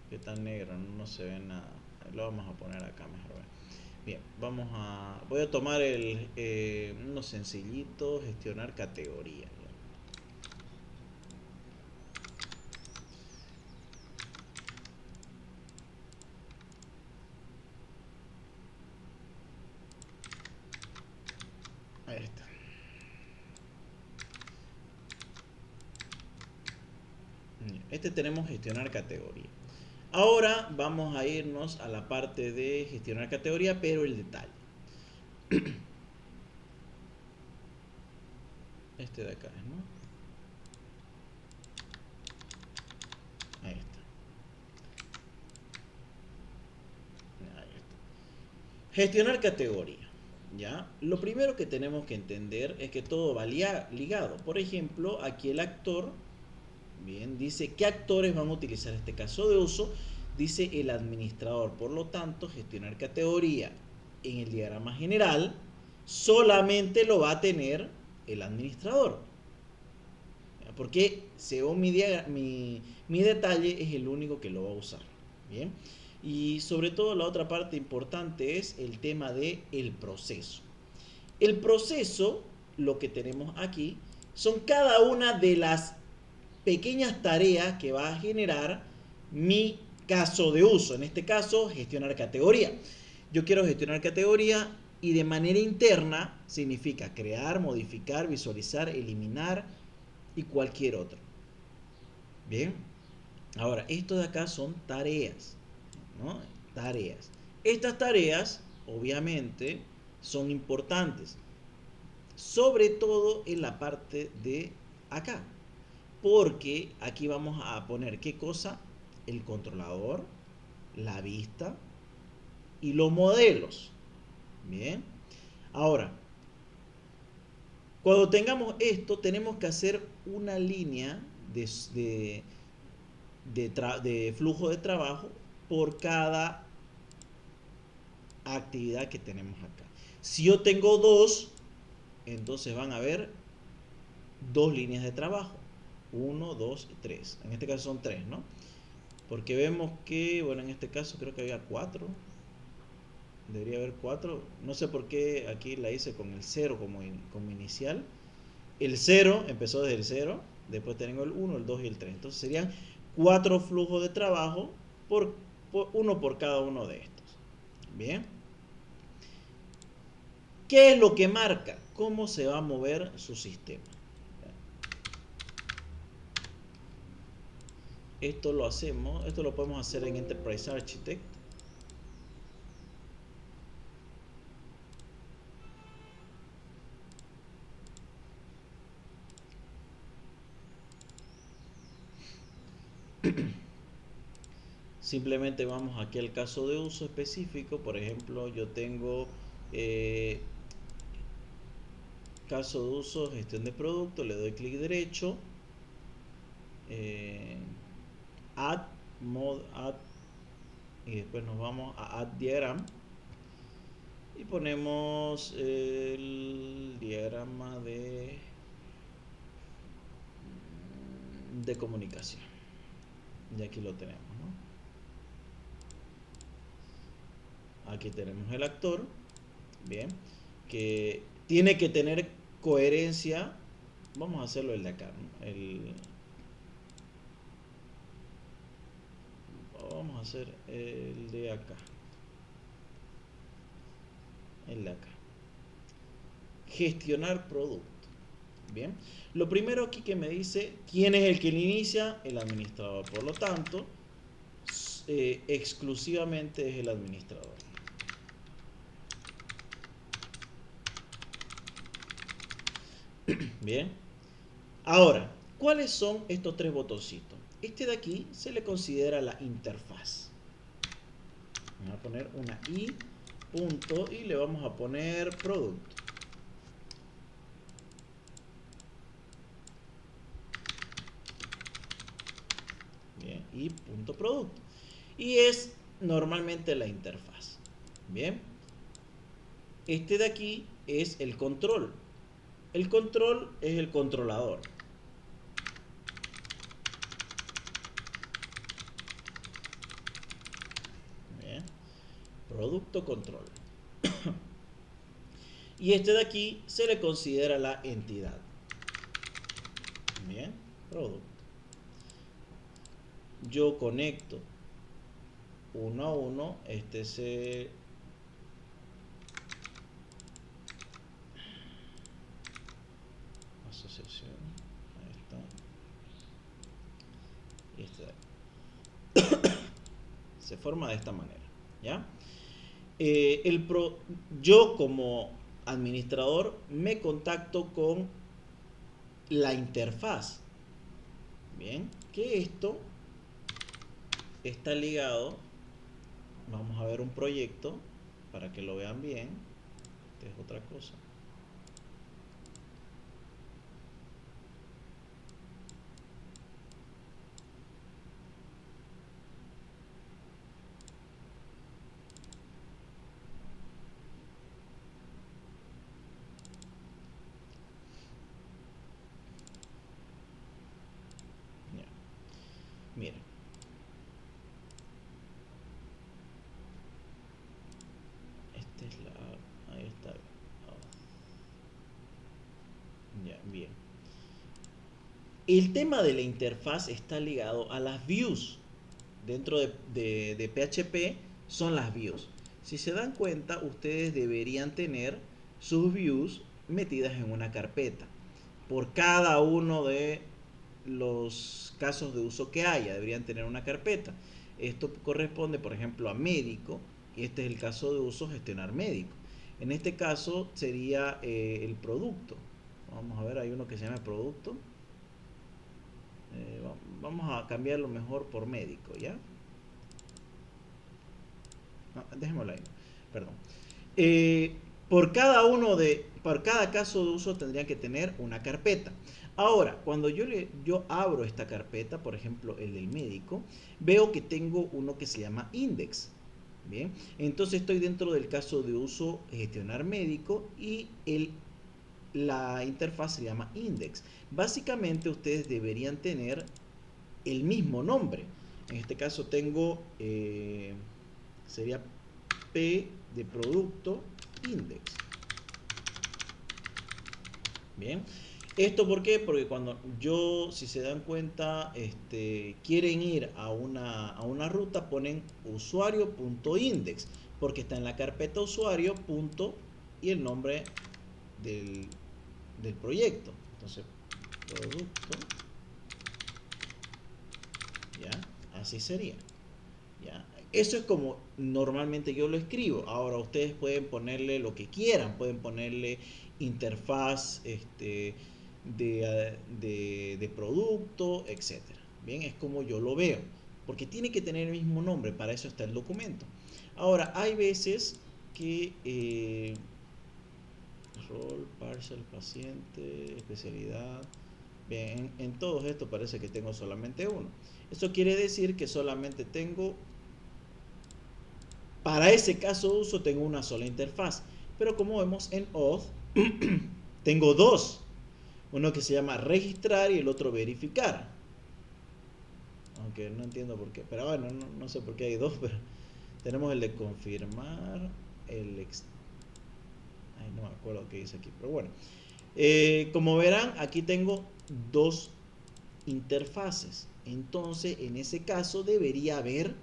A: Que tan negro, no se ve nada. Lo vamos a poner acá mejor. Bien, voy a tomar uno sencillito, gestionar categoría. Ahí está. Este tenemos gestionar categoría. Ahora vamos a irnos a la parte de gestionar categoría, pero el detalle. Este de acá, ¿no? Ahí está. Ahí está. Gestionar categoría. ¿Ya? Lo primero que tenemos que entender es que todo va ligado. Por ejemplo, aquí el actor, bien, dice qué actores van a utilizar este caso de uso. Dice el administrador. Por lo tanto, gestionar categoría en el diagrama general solamente lo va a tener el administrador. Porque según mi detalle es el único que lo va a usar. Bien. Y sobre todo la otra parte importante es el tema de el proceso. El proceso, lo que tenemos aquí, son cada una de las pequeñas tareas que va a generar mi caso de uso. En este caso, gestionar categoría. Yo quiero gestionar categoría y de manera interna significa crear, modificar, visualizar, eliminar y cualquier otro. Bien. Ahora, esto de acá son tareas, ¿no? Tareas. Estas tareas, obviamente, son importantes, sobre todo en la parte de acá, porque aquí vamos a poner qué cosa, el controlador, la vista y los modelos. Bien. Ahora, cuando tengamos esto, tenemos que hacer una línea de flujo de trabajo por cada actividad que tenemos acá. Si yo tengo dos, entonces van a haber dos líneas de trabajo. 1, 2 y 3. En este caso son 3, ¿no? Porque vemos que, bueno, en este caso creo que había 4. Debería haber 4. No sé por qué aquí la hice con el 0 como inicial. El 0 empezó desde el 0. Después tengo el 1, el 2 y el 3. Entonces serían 4 flujos de trabajo uno por cada uno de estos. Bien. ¿Qué es lo que marca? ¿Cómo se va a mover su sistema? Esto lo podemos hacer en Enterprise Architect. Simplemente vamos aquí al caso de uso específico. Por ejemplo, yo tengo caso de uso, gestión de producto, le doy clic derecho, add, add, y después nos vamos a add diagram y ponemos el diagrama de comunicación. Y aquí lo tenemos, ¿no? Aquí tenemos el actor, bien, que tiene que tener coherencia. Vamos a hacerlo el de acá, ¿no? Vamos a hacer el de acá. El de acá. Gestionar producto. Bien. Lo primero aquí que me dice quién es el que lo inicia, el administrador. Por lo tanto, exclusivamente es el administrador. Bien. Ahora, ¿cuáles son estos tres botoncitos? Este de aquí se le considera la interfaz. Vamos a poner una i punto y le vamos a poner producto. Bien, y punto producto. Y es normalmente la interfaz. Bien. Este de aquí es el control. El control es el controlador. Bien. Producto control. Y este de aquí se le considera la entidad. Bien, producto. Yo conecto uno a uno, este se asociación, ahí está, y este de aquí. Se forma de esta manera, ¿ya? Yo como administrador me contacto con la interfaz. Bien, que esto está ligado. Vamos a ver un proyecto para que lo vean bien. Esta es otra cosa. Ya. Miren. Esta es la. Ahí está. Ya, bien. El tema de la interfaz está ligado a las views. Dentro de PHP son las views. Si se dan cuenta, ustedes deberían tener sus views metidas en una carpeta. Por cada uno de los casos de uso que haya, deberían tener una carpeta. Esto corresponde, por ejemplo, a médico, y este es el caso de uso gestionar médico. En este caso sería el producto. Vamos a ver, hay uno que se llama producto. Vamos a cambiarlo mejor por médico, ¿ya? No, dejémoslo ahí, perdón. Eh, por cada caso de uso tendrían que tener una carpeta. Ahora, cuando yo abro esta carpeta, por ejemplo, el del médico, veo que tengo uno que se llama index. Bien, entonces estoy dentro del caso de uso gestionar médico y la interfaz se llama index. Básicamente ustedes deberían tener el mismo nombre. En este caso tengo, sería P de producto index. Bien. ¿Esto por qué? Porque cuando si se dan cuenta, quieren ir a una ruta, ponen usuario.index, porque está en la carpeta usuario, punto, y el nombre del proyecto. Entonces, producto, ya, así sería. ¿Ya? Eso es como normalmente yo lo escribo. Ahora ustedes pueden ponerle lo que quieran, pueden ponerle interfaz de producto, etcétera. Bien, es como yo lo veo, porque tiene que tener el mismo nombre, para eso está el documento. Ahora, hay veces que rol, parcial, paciente, especialidad. Bien, en todos estos parece que tengo solamente uno. Eso quiere decir que solamente tengo, para ese caso de uso tengo una sola interfaz. Pero como vemos en Auth, tengo dos. Uno que se llama registrar y el otro verificar. Aunque no entiendo por qué. Pero bueno, no sé por qué hay dos. Pero tenemos el de confirmar. Ay, no me acuerdo qué dice aquí. Pero bueno. Como verán, aquí tengo dos interfaces. Entonces, en ese caso debería haber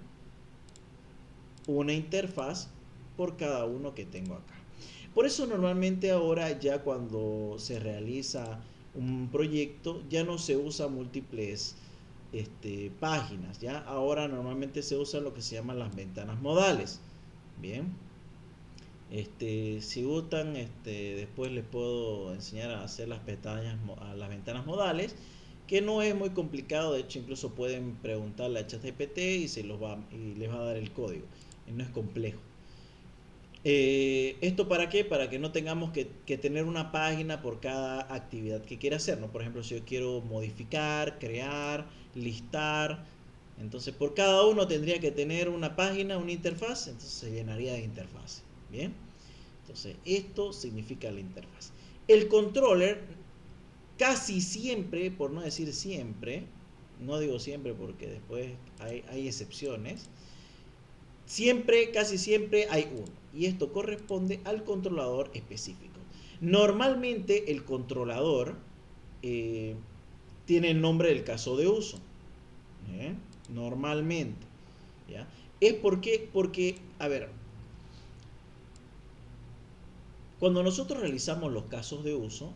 A: una interfaz por cada uno que tengo acá. Por eso normalmente ahora ya cuando se realiza un proyecto ya no se usa múltiples páginas, ya ahora normalmente se usa lo que se llaman las ventanas modales. Bien, si gustan, después les puedo enseñar a hacer las ventanas modales, que no es muy complicado. De hecho, incluso pueden preguntarle a ChatGPT y les va a dar el código. Y no es complejo. ¿Esto para qué? Para que no tengamos que tener una página por cada actividad que quiera hacer, ¿no? Por ejemplo, si yo quiero modificar, crear, listar, entonces por cada uno tendría que tener una página, una interfaz, entonces se llenaría de interfaz. Bien, entonces esto significa la interfaz. El controller casi siempre, por no decir siempre, no digo siempre porque después hay excepciones, Siempre, casi siempre hay uno. Y esto corresponde al controlador específico. Normalmente el controlador eh, tiene el nombre del caso de uso. ¿Eh? Normalmente. ¿Ya? Es porque, a ver, cuando nosotros realizamos los casos de uso,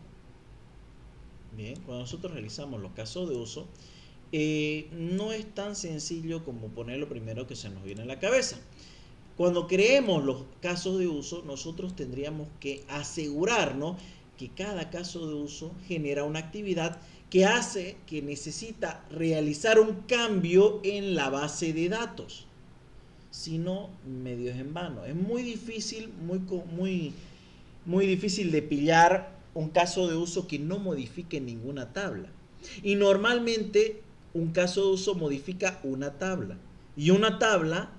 A: bien, cuando nosotros realizamos los casos de uso, no es tan sencillo como poner lo primero que se nos viene a la cabeza. Cuando creemos los casos de uso, nosotros tendríamos que asegurarnos que cada caso de uso genera una actividad que hace que necesita realizar un cambio en la base de datos. Si no, medio es en vano. Es muy difícil, muy difícil de pillar un caso de uso que no modifique ninguna tabla. Y normalmente un caso de uso modifica una tabla. Y una tabla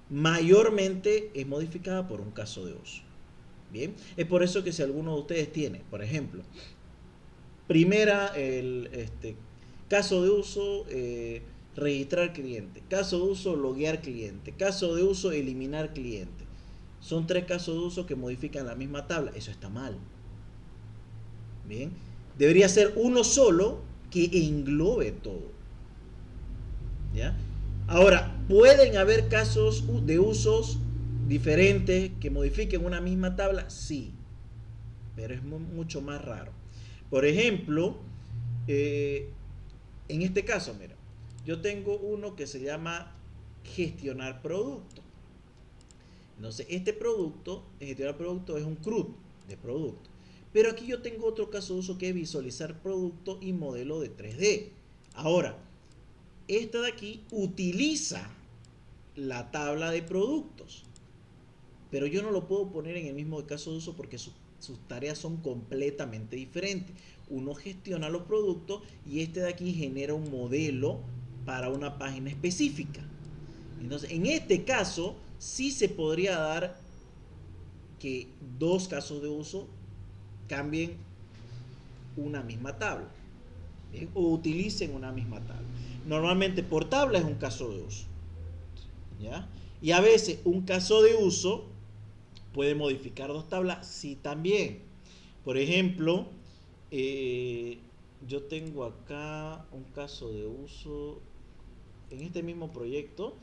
A: mayormente es modificada por un caso de uso. Bien, es por eso que si alguno de ustedes tiene, por ejemplo, caso de uso, registrar cliente, caso de uso, loguear cliente, caso de uso, eliminar cliente. Son 3 casos de uso que modifican la misma tabla. Eso está mal. Bien, debería ser uno solo que englobe todo. ¿Ya? Ahora, ¿pueden haber casos de usos diferentes que modifiquen una misma tabla? Sí, pero es mucho más raro. Por ejemplo, en este caso, mira, yo tengo uno que se llama gestionar producto. Entonces, gestionar producto es un CRUD de producto. Pero aquí yo tengo otro caso de uso que es visualizar producto y modelo de 3D. Ahora, esta de aquí utiliza la tabla de productos, pero yo no lo puedo poner en el mismo caso de uso porque sus tareas son completamente diferentes. Uno gestiona los productos y este de aquí genera un modelo para una página específica. Entonces, en este caso, sí se podría dar que 2 casos de uso cambien una misma tabla, ¿bien? O utilicen una misma tabla. Normalmente por tabla es un caso de uso, ¿ya? Y a veces un caso de uso puede modificar 2 tablas, sí también. Por ejemplo, yo tengo acá un caso de uso en este mismo proyecto.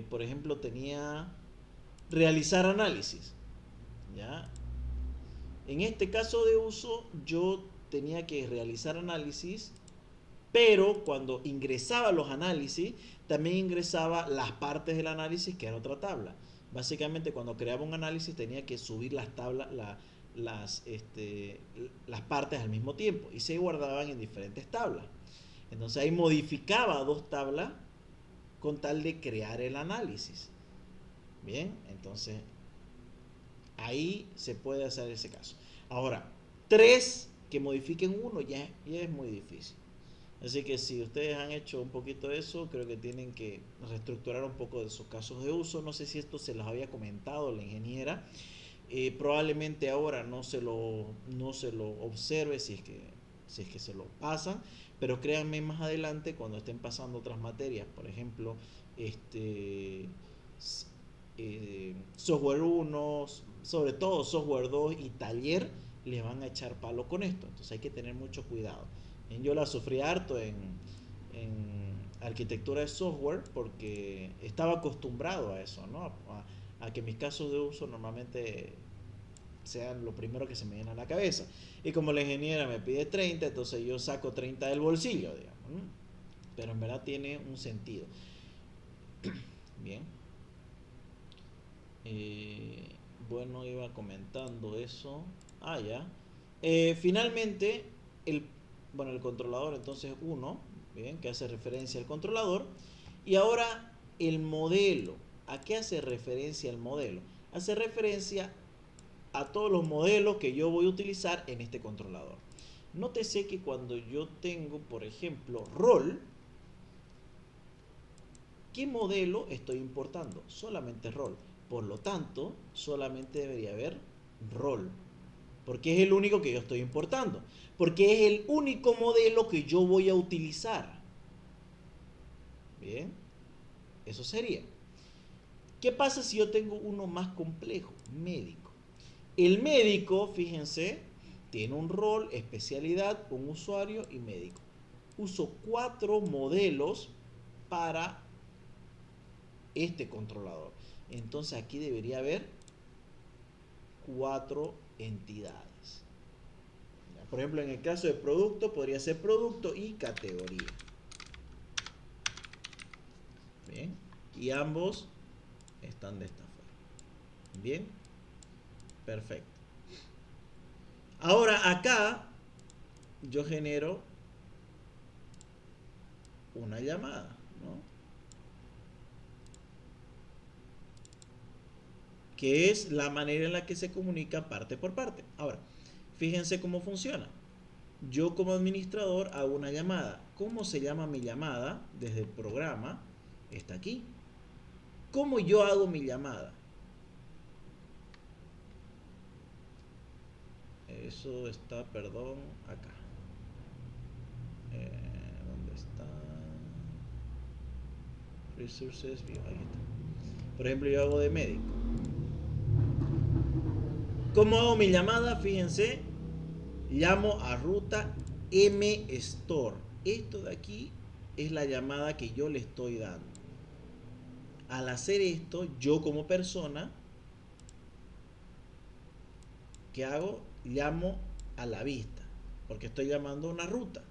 A: Por ejemplo, tenía realizar análisis, ¿ya? En este caso de uso yo tenía que realizar análisis, pero cuando ingresaba los análisis, también ingresaba las partes del análisis, que era otra tabla. Básicamente, cuando creaba un análisis tenía que subir las tablas, las partes al mismo tiempo y se guardaban en diferentes tablas. Entonces ahí modificaba 2 tablas con tal de crear el análisis. Bien, entonces ahí se puede hacer ese caso. Ahora, 3 que modifiquen uno ya es muy difícil. Así que si ustedes han hecho un poquito de eso, creo que tienen que reestructurar un poco de sus casos de uso. No sé si esto se los había comentado la ingeniera. Probablemente ahora no se lo observe si es que se lo pasan, pero créanme más adelante cuando estén pasando otras materias, por ejemplo, software 1, sobre todo software 2 y taller, les van a echar palo con esto. Entonces hay que tener mucho cuidado. Yo la sufrí harto en arquitectura de software porque estaba acostumbrado a eso, ¿no? A que mis casos de uso normalmente sean lo primero que se me viene a la cabeza. Y como la ingeniera me pide 30, entonces yo saco 30 del bolsillo, digamos, ¿no? Pero en verdad tiene un sentido. Bien. Bueno, iba comentando eso. Ya. Finalmente, el controlador, entonces uno, bien, que hace referencia al controlador. Y ahora el modelo. ¿A qué hace referencia el modelo? Hace referencia a todos los modelos que yo voy a utilizar en este controlador. Nótese que cuando yo tengo, por ejemplo, rol, ¿qué modelo estoy importando? Solamente rol. Por lo tanto, solamente debería haber rol. Porque es el único que yo estoy importando. Porque es el único modelo que yo voy a utilizar. Bien, eso sería. ¿Qué pasa si yo tengo uno más complejo? Médico. El médico, fíjense, tiene un rol, especialidad, un usuario y médico. Uso 4 modelos para este controlador. Entonces aquí debería haber 4 entidades. Por ejemplo, en el caso de producto, podría ser producto y categoría. Bien. Y ambos están de esta forma. Bien. Perfecto. Ahora acá yo genero una llamada, ¿no? Que es la manera en la que se comunica parte por parte. Ahora, fíjense cómo funciona. Yo como administrador hago una llamada. ¿Cómo se llama mi llamada? Desde el programa está aquí. ¿Cómo yo hago mi llamada? Eso está, perdón, acá. ¿Dónde está? Resources View, ahí está. Por ejemplo, yo hago de médico. ¿Cómo hago mi llamada? Fíjense, llamo a ruta M-Store. Esto de aquí es la llamada que yo le estoy dando. Al hacer esto, yo como persona, ¿qué hago? Llamo a la vista, porque estoy llamando a una ruta.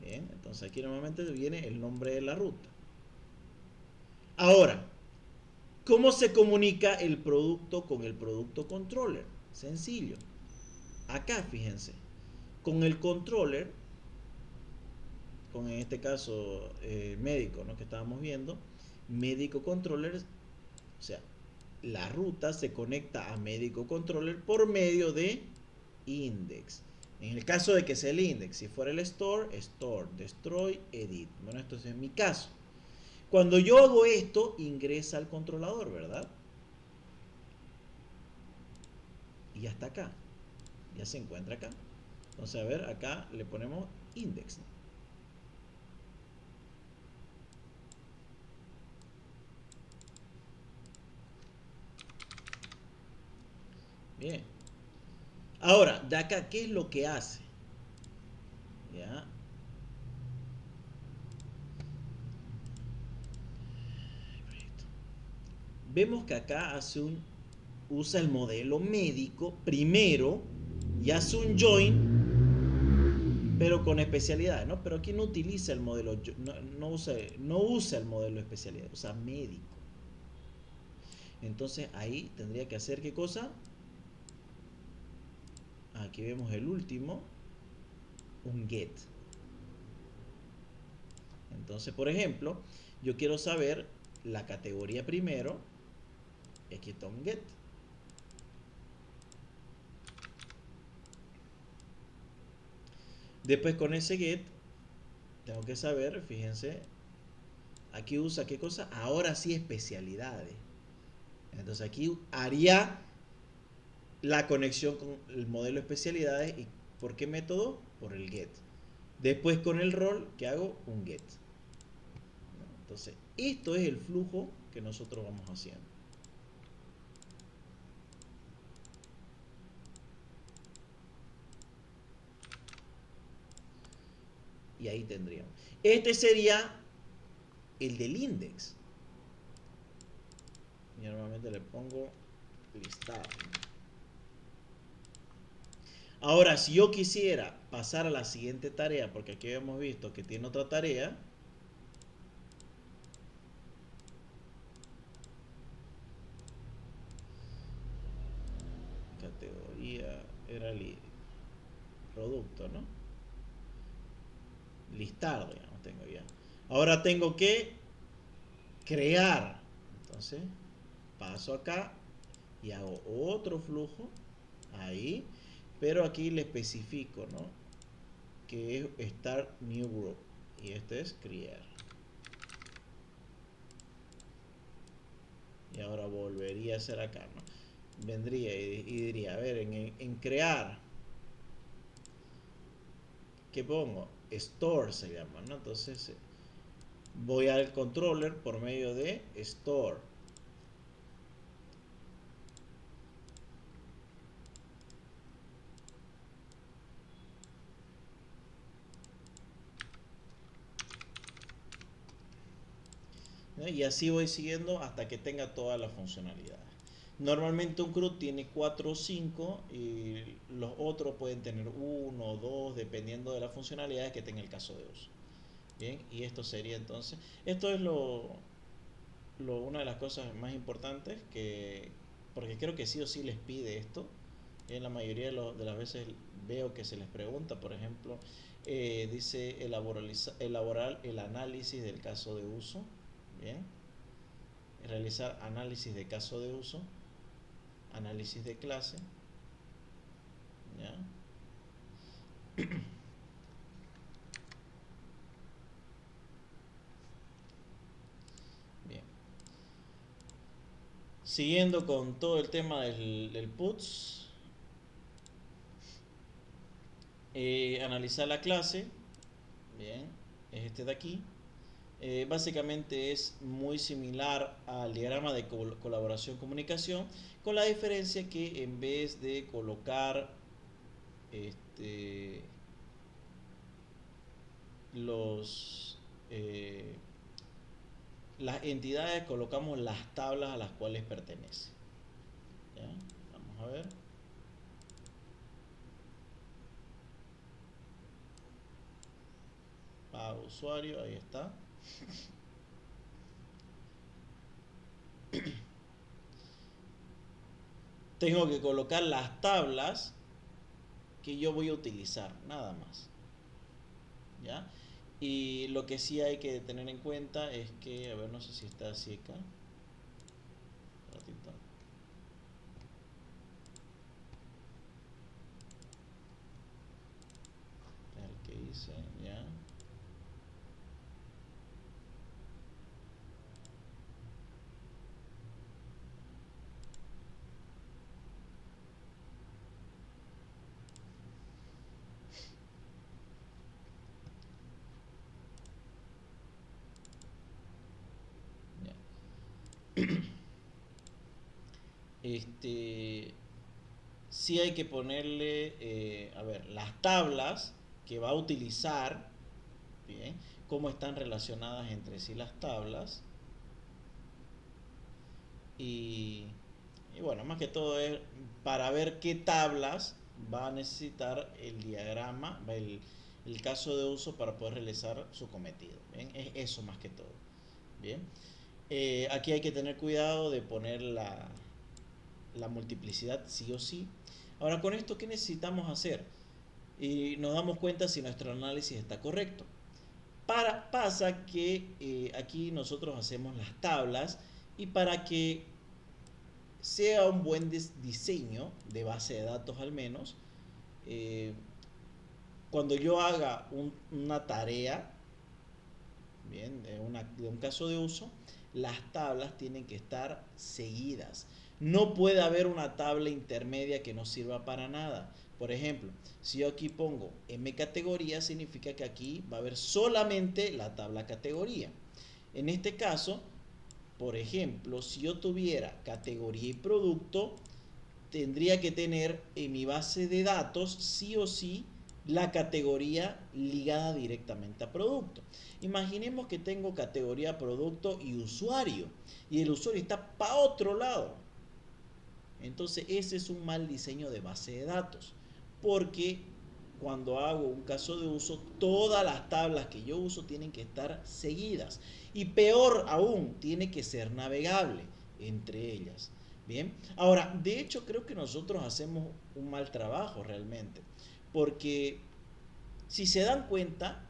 A: Bien, entonces aquí normalmente viene el nombre de la ruta. Ahora, ¿cómo se comunica el producto con el producto controller? Sencillo. Acá, fíjense, con el controller, con en este caso médico, ¿no? Que estábamos viendo, médico controller, o sea, la ruta se conecta a médico controller por medio de index. En el caso de que sea el index, si fuera el store, store, destroy, edit. Bueno, esto es en mi caso. Cuando yo hago esto, ingresa al controlador, ¿verdad? Y ya está acá. Ya se encuentra acá. Entonces, a ver, acá le ponemos index. Bien. Ahora, de acá, ¿qué es lo que hace? Ya. Vemos que acá usa el modelo médico primero y hace un join, pero con especialidades, ¿no? Pero aquí no utiliza el modelo, no usa el modelo de especialidad, usa médico. Entonces ahí tendría que hacer ¿qué cosa? Aquí vemos el último, un get. Entonces, por ejemplo, yo quiero saber la categoría primero, y aquí está un get. Después con ese get, tengo que saber, fíjense, aquí usa qué cosa, ahora sí especialidades. Entonces aquí haría la conexión con el modelo especialidades. ¿Y por qué método? Por el get. Después con el rol, ¿qué hago? Un get. Entonces, esto es el flujo que nosotros vamos haciendo. Y ahí tendríamos. Este sería el del index. Yo normalmente le pongo listado. Ahora, si yo quisiera pasar a la siguiente tarea, porque aquí hemos visto que tiene otra tarea, categoría era el producto, ¿no? Listar, digamos, tengo ya. Ahora tengo que crear. Entonces, paso acá y hago otro flujo ahí, pero aquí le especifico, ¿no? Que es Start New Group y este es crear. Y ahora volvería a hacer acá, ¿no? Vendría y diría, a ver, en crear, ¿qué pongo? Store se llama, ¿no? Entonces voy al controller por medio de store. ¿ya? Y así voy siguiendo hasta que tenga todas las funcionalidades. Normalmente un CRUD tiene 4 o 5 y los otros pueden tener 1 o 2 dependiendo de las funcionalidades que tenga el caso de uso. Bien, y esto sería entonces, esto es una de las cosas más importantes que, porque creo que sí o sí les pide esto. En la mayoría de las veces veo que se les pregunta, por ejemplo, dice elaborar el análisis del caso de uso. Bien, realizar análisis de caso de uso, análisis de clase, ¿ya? Bien, siguiendo con todo el tema del PUTS, analizar la clase, bien, es este de aquí. Básicamente es muy similar al diagrama de colaboración-comunicación, con la diferencia que en vez de colocar este, los las entidades, colocamos las tablas a las cuales pertenece. ¿Ya? Vamos a ver. A usuario, ahí está. Tengo que colocar las tablas que yo voy a utilizar, nada más. ¿Ya? Y lo que sí hay que tener en cuenta es que, a ver, no sé si está así acá. Un ratito. El que hice, ya. Ya. Sí hay que ponerle, a ver, las tablas que va a utilizar, bien, cómo están relacionadas entre sí las tablas. Y, y bueno, más que todo es para ver qué tablas va a necesitar el diagrama, el caso de uso para poder realizar su cometido. ¿Bien? Es eso más que todo. Bien. Aquí hay que tener cuidado de poner la multiplicidad sí o sí. Ahora, con esto, ¿qué necesitamos hacer? Y nos damos cuenta si nuestro análisis está correcto. Pasa que aquí nosotros hacemos las tablas y para que sea un buen diseño de base de datos al menos, eh, cuando yo haga una tarea, bien, de un caso de uso, las tablas tienen que estar seguidas. No puede haber una tabla intermedia que no sirva para nada. Por ejemplo, si yo aquí pongo M categoría, significa que aquí va a haber solamente la tabla categoría. En este caso, por ejemplo, si yo tuviera categoría y producto, tendría que tener en mi base de datos sí o sí la categoría ligada directamente a producto. Imaginemos que tengo categoría producto y usuario y el usuario está para otro lado. Entonces ese es un mal diseño de base de datos, porque cuando hago un caso de uso, todas las tablas que yo uso tienen que estar seguidas y peor aún, tiene que ser navegable entre ellas. Bien, ahora, de hecho creo que nosotros hacemos un mal trabajo realmente, porque si se dan cuenta,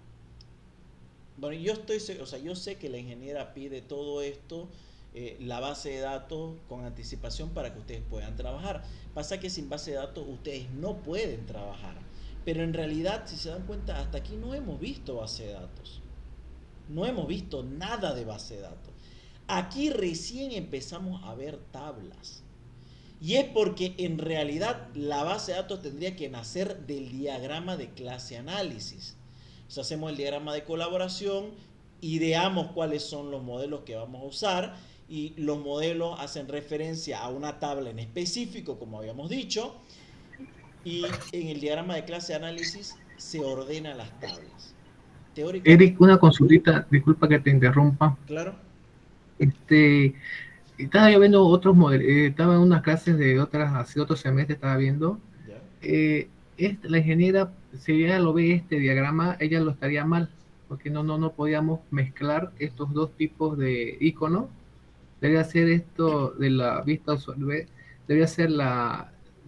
A: bueno, yo sé que la ingeniera pide todo esto, la base de datos con anticipación para que ustedes puedan trabajar. Pasa que sin base de datos ustedes no pueden trabajar. Pero en realidad, si se dan cuenta, hasta aquí no hemos visto base de datos. No hemos visto nada de base de datos. Aquí recién empezamos a ver tablas. Y es porque en realidad la base de datos tendría que nacer del diagrama de clase análisis. O sea, hacemos el diagrama de colaboración, ideamos cuáles son los modelos que vamos a usar y los modelos hacen referencia a una tabla en específico, como habíamos dicho, y en el diagrama de clase análisis se ordenan las tablas.
B: Eric,
A: Teóricamente,
B: una consultita, disculpa que te interrumpa.
A: claro.
B: Este, estaba yo viendo otros modelos, estaba en unas clases de otras, hace otro semestre estaba viendo,
A: ¿Ya?
B: la ingeniera, si ella lo ve este diagrama, ella lo estaría mal, porque no podíamos mezclar estos dos tipos de iconos. Debería ser esto de la vista usual, debería ser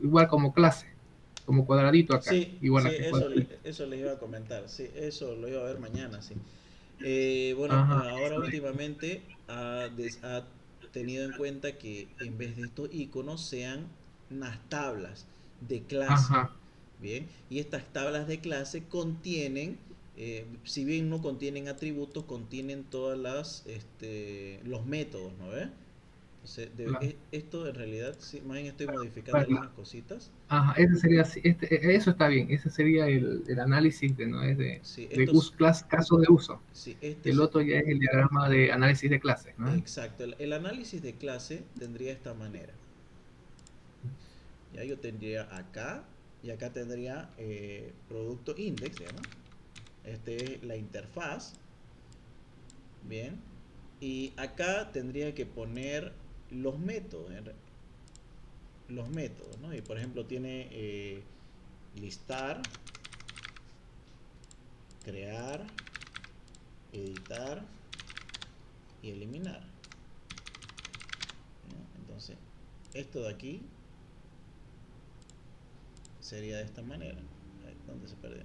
B: igual como clase, como cuadradito acá,
A: Sí,
B: igual
A: sí,
B: acá cuadradito.
A: eso les iba a comentar, sí, eso lo iba a ver mañana, sí. Bueno,
B: Ajá,
A: ahora últimamente ha tenido en cuenta que en vez de estos iconos sean unas tablas de clase,
B: ajá,
A: ¿bien? Y estas tablas de clase contienen, si bien no contienen atributos, contienen todas los métodos, ¿no ves? Entonces,
B: claro.
A: esto en realidad, sí, más bien estoy modificando
B: Vale,
A: algunas cositas.
B: ajá, ese sería, eso está bien, ese sería el análisis de, ¿no? Es
A: Sí,
B: de uso, caso de uso.
A: sí, esto
B: El
A: es
B: otro ya es el diagrama de análisis de clases, ¿no?
A: exacto. El análisis de clase tendría esta manera. Ya yo tendría acá y acá tendría producto index, ¿ya no? Este es la interfaz, bien. Y acá tendría que poner los métodos, los métodos, ¿no? Y por ejemplo tiene listar, crear, editar y eliminar. ¿Ya? Entonces, esto de aquí sería de esta manera. Ahí, ¿dónde se perdió?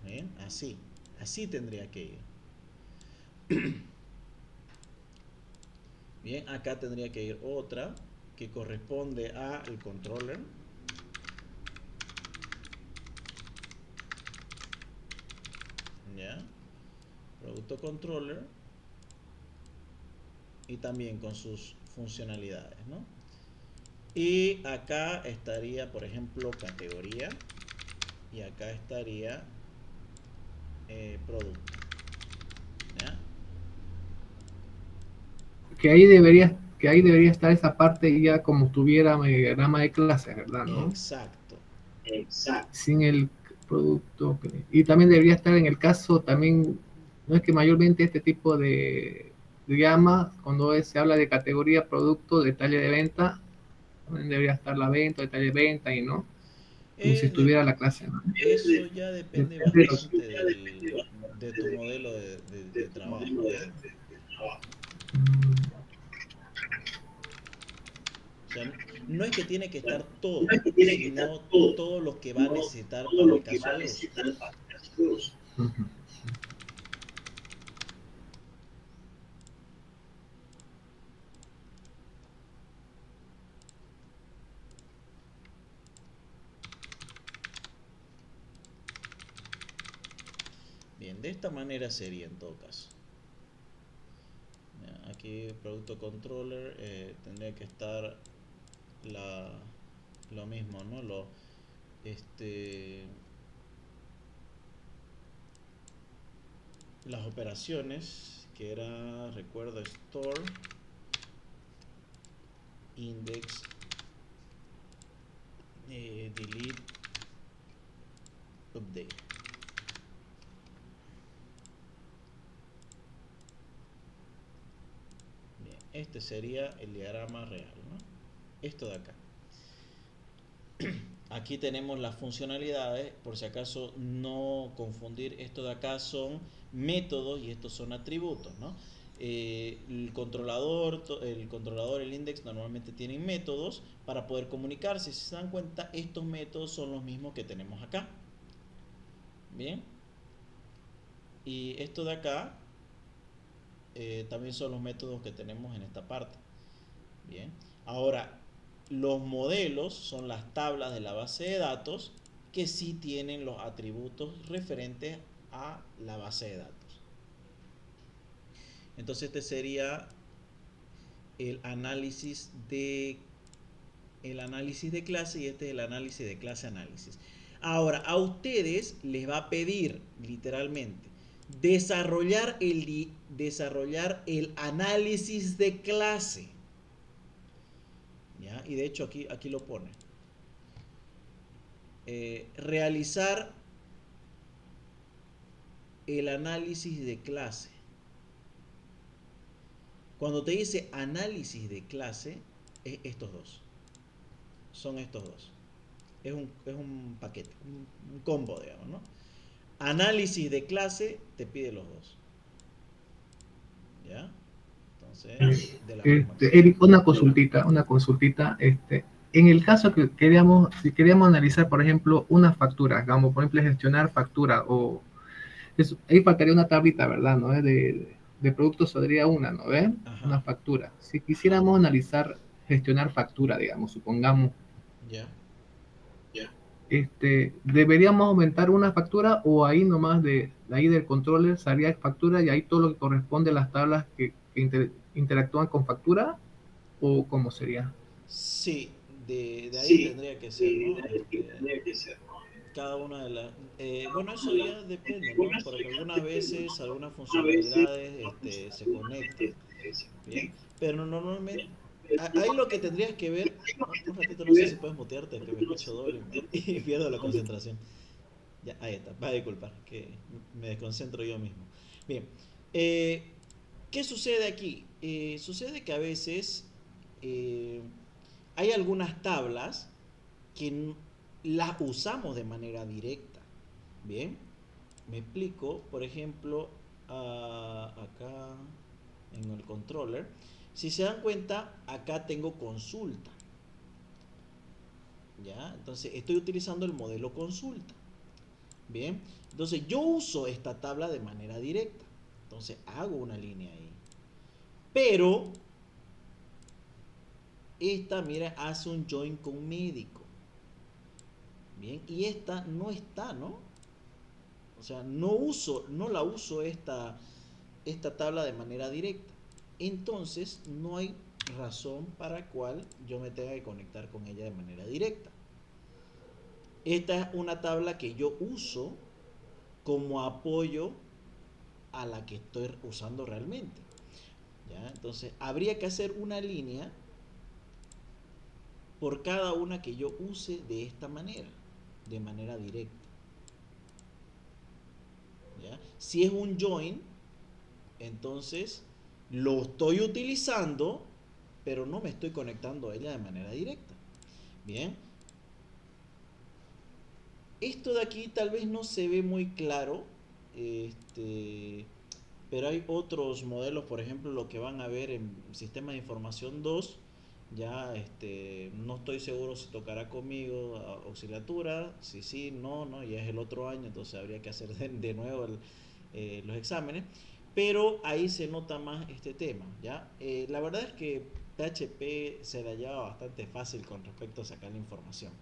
A: Bien, así. Así tendría que ir. Bien, acá tendría que ir otra que corresponde a el controller. Ya, producto controller y también con sus funcionalidades, ¿no? Y acá estaría, por ejemplo, categoría y acá estaría producto. ¿Ya?
B: Que ahí debería estar esa parte ya como tuviera mi diagrama de clases, ¿verdad? ¿No?
A: Exacto.
B: Sin el producto. Y también debería estar en el caso, también, no es que mayormente este tipo de diagramas, cuando se habla de categoría, producto, detalle de venta, también debería estar la venta, detalle de venta y no, como si
A: Eh, de-
B: estuviera la clase, ¿no?
A: Eso ya depende
B: Depende de los...
A: bastante de tu modelo de trabajo, ¿no? O sea, no es que tiene que estar todo, sino todo lo que va a necesitar para el caso de uso.
B: Ujú.
A: Bien, de esta manera sería en todo caso. Ya, aquí producto controller tendría que estar la, lo mismo, ¿no? Este, las operaciones que era, recuerdo, store, index, delete, update. Bien, este sería el diagrama real, ¿no? Esto de acá. Aquí tenemos las funcionalidades, por si acaso no confundir, esto de acá son métodos y estos son atributos, ¿no? El controlador, el index normalmente tienen métodos para poder comunicarse. Si se dan cuenta, estos métodos son los mismos que tenemos acá. Bien. Y esto de acá también son los métodos que tenemos en esta parte. Bien. Ahora, los modelos son las tablas de la base de datos que sí tienen los atributos referentes a la base de datos. Entonces este sería el análisis de clase y este es el análisis de clase análisis. Ahora, a ustedes les va a pedir literalmente desarrollar el análisis de clase. ¿Ya? Y de hecho aquí lo pone. Realizar el análisis de clase. Cuando te dice análisis de clase, es estos dos. Son estos dos. Es un paquete, un combo, digamos, ¿no? Análisis de clase te pide los dos. ¿Ya? Entonces, de la misma manera.
B: Eric, una consultita, en el caso que si queríamos analizar, por ejemplo, una factura, digamos, por ejemplo, gestionar factura, ahí faltaría una tablita, ¿verdad? ¿No? De productos saldría una, ¿no ven?
A: Ajá.
B: Una factura. Si quisiéramos analizar, gestionar factura, digamos, supongamos,
A: Ya.
B: ¿deberíamos aumentar una factura o ahí nomás de ahí del controller salía factura y ahí todo lo que corresponde a las tablas que interactúan con factura? ¿O cómo sería?
A: Sí, de ahí tendría que ser, ¿no? Cada una de las... bueno, eso ya depende, ¿no? Porque algunas veces algunas funcionalidades se conectan, ¿bien? Pero normalmente... Ahí lo que tendrías que ver... Un ratito, no sé si puedes mutearte, que me escucho doble y pierdo la concentración. Ya, ahí está. Va a disculpar, que me desconcentro yo mismo. Bien. eh, ¿Qué sucede aquí? Sucede que a veces eh, hay algunas tablas que las usamos de manera directa. Bien, me explico. Por ejemplo, acá en el controller, si se dan cuenta, acá tengo consulta. ¿Ya? Entonces estoy utilizando el modelo consulta. Bien, entonces yo uso esta tabla de manera directa. Entonces hago una línea ahí. Pero esta, mira, hace un join con médico. Bien, y esta no está, ¿no? O sea, no la uso esta tabla de manera directa. Entonces, no hay razón para cual yo me tenga que conectar con ella de manera directa. Esta es una tabla que yo uso como apoyo a la que estoy usando realmente. ¿Ya? Entonces, habría que hacer una línea por cada una que yo use de esta manera, de manera directa. ¿Ya? Si es un join, entonces lo estoy utilizando, pero no me estoy conectando a ella de manera directa. Bien, esto de aquí tal vez no se ve muy claro, este, pero hay otros modelos, por ejemplo, lo que van a ver en Sistema de Información 2. Ya no estoy seguro si tocará conmigo auxiliatura, si sí, no, no, ya es el otro año, entonces habría que hacer de nuevo los exámenes, pero ahí se nota más este tema, ¿ya? La verdad es que PHP se la lleva bastante fácil con respecto a sacar la información,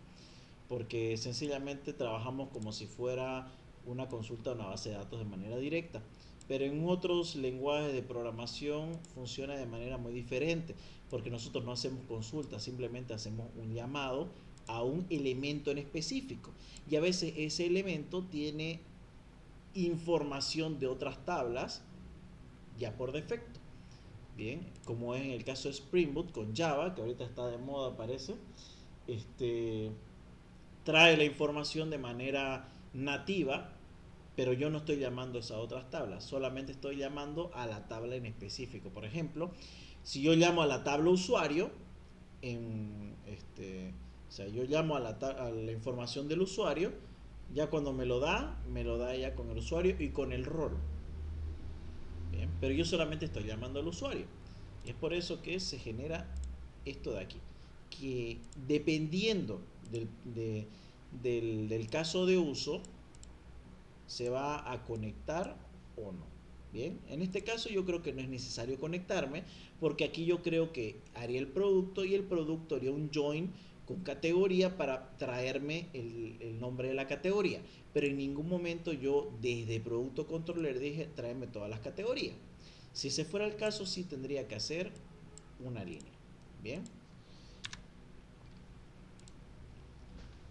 A: porque sencillamente trabajamos como si fuera una consulta a una base de datos de manera directa. Pero en otros lenguajes de programación funciona de manera muy diferente, porque nosotros no hacemos consultas, simplemente hacemos un llamado a un elemento en específico. Y a veces ese elemento tiene información de otras tablas ya por defecto. Bien, como es en el caso de Spring Boot con Java, que ahorita está de moda parece, este, trae la información de manera nativa, pero yo no estoy llamando a esas otras tablas, solamente estoy llamando a la tabla en específico. Por ejemplo, si yo llamo a la tabla usuario, o sea, yo llamo a la información del usuario, ya cuando me lo da ya con el usuario y con el rol. Bien, pero yo solamente estoy llamando al usuario. Y es por eso que se genera esto de aquí. Que dependiendo del caso de uso, se va a conectar o no. Bien, en este caso yo creo que no es necesario conectarme, porque aquí yo creo que haría el producto y el producto haría un join con categoría para traerme el nombre de la categoría, pero en ningún momento yo desde producto controller dije tráeme todas las categorías. Si ese fuera el caso, sí tendría que hacer una línea. Bien,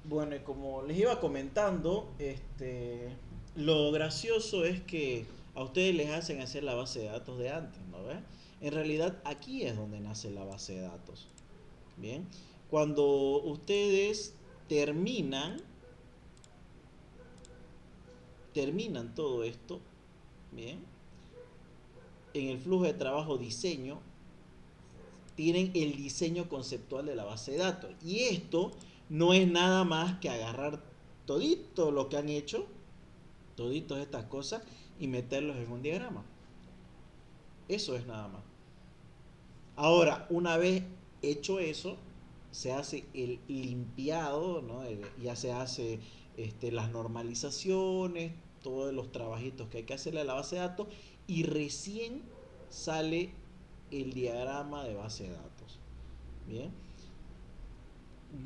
A: bueno, y como les iba comentando, lo gracioso es que a ustedes les hacen hacer la base de datos de antes, ¿no ves? En realidad aquí es donde nace la base de datos. Bien, cuando ustedes terminan, todo esto, bien, en el flujo de trabajo diseño, tienen el diseño conceptual de la base de datos. Y esto no es nada más que agarrar todito lo que han hecho, toditos estas cosas, y meterlos en un diagrama. Eso es nada más. Ahora, una vez hecho eso, se hace el limpiado, ¿no? Ya se hace las normalizaciones, todos los trabajitos que hay que hacerle a la base de datos, y recién sale el diagrama de base de datos. Bien.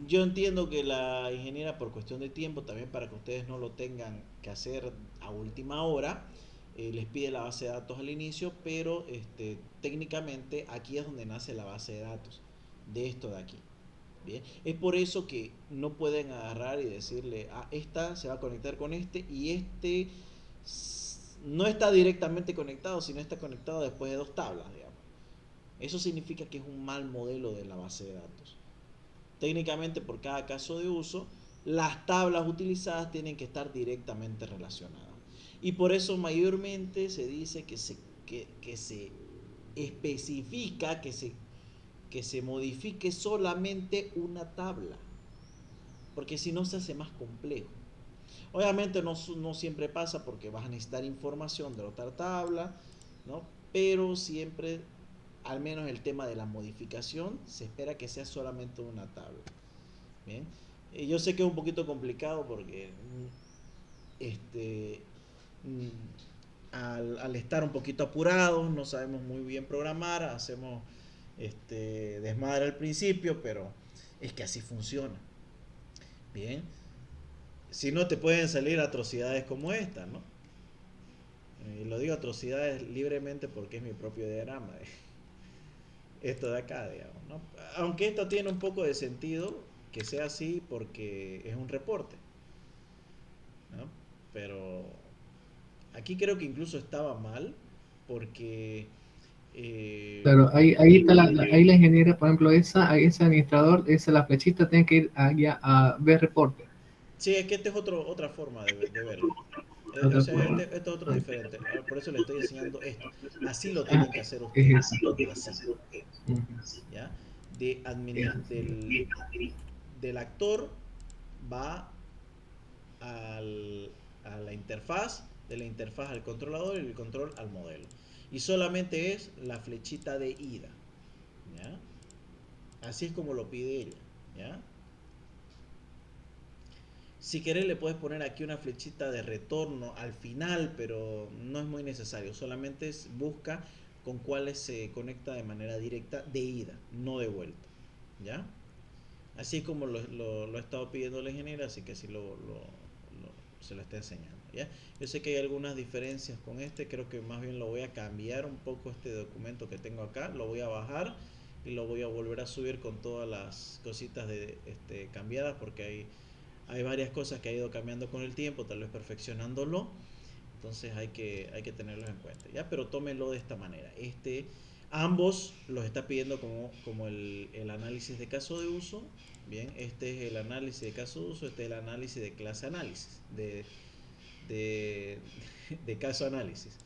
A: Yo entiendo que la ingeniera, por cuestión de tiempo, también para que ustedes no lo tengan que hacer a última hora, les pide la base de datos al inicio, pero técnicamente aquí es donde nace la base de datos de esto de aquí. Bien, es por eso que no pueden agarrar y decirle, esta se va a conectar con y no está directamente conectado, sino está conectado después de dos tablas, digamos. Eso significa que es un mal modelo de la base de datos. Técnicamente, por cada caso de uso, las tablas utilizadas tienen que estar directamente relacionadas. Y por eso mayormente se dice que se especifica, que se modifique solamente una tabla, porque si no se hace más complejo. Obviamente no siempre pasa porque vas a necesitar información de otra tabla, ¿no? Pero siempre, al menos el tema de la modificación, se espera que sea solamente una tabla. Bien. Yo sé que es un poquito complicado porque al estar un poquito apurados, no sabemos muy bien programar, hacemos desmadre al principio, pero es que así funciona. Bien. Si no, te pueden salir atrocidades como esta, ¿no? Lo digo atrocidades libremente porque es mi propio diagrama. Esto de acá, digamos, ¿no? Aunque esto tiene un poco de sentido que sea así porque es un reporte, ¿no? Pero aquí creo que incluso estaba mal porque
B: Claro, ahí está ahí la ingeniera, por ejemplo, ese administrador, esa la flechita tiene que ir allá a ver reporte.
A: sí, es que esta es otra forma de verlo. O
B: Otra
A: sea,
B: forma.
A: este es otro
B: Ah,
A: diferente. Por eso le estoy enseñando esto. Así lo
B: ah,
A: tienen que hacer
B: es
A: ustedes.
B: eso.
A: Así.
B: Ujú.
A: ¿Ya?
B: Ya.
A: Del actor va al, a la interfaz, de la interfaz al controlador y del control al modelo. Y solamente es la flechita de ida. ¿Ya? Así es como lo pide ella. ¿Ya? Si querés le puedes poner aquí una flechita de retorno al final, pero no es muy necesario. Solamente busca con cuáles se conecta de manera directa de ida, no de vuelta. ¿Ya? Así es como lo he estado pidiendo la ingeniera, así que así se lo está enseñando. ¿Ya? Yo sé que hay algunas diferencias con creo que más bien lo voy a cambiar un poco este documento que tengo acá, lo voy a bajar y lo voy a volver a subir con todas las cositas cambiadas porque hay varias cosas que ha ido cambiando con el tiempo, tal vez perfeccionándolo, entonces hay que tenerlos en cuenta, ¿ya? Pero tómenlo de esta manera. Ambos los está pidiendo como el análisis de caso de uso. Bien, este es el análisis de caso de uso, este es el análisis de clase análisis, de, de caso análisis.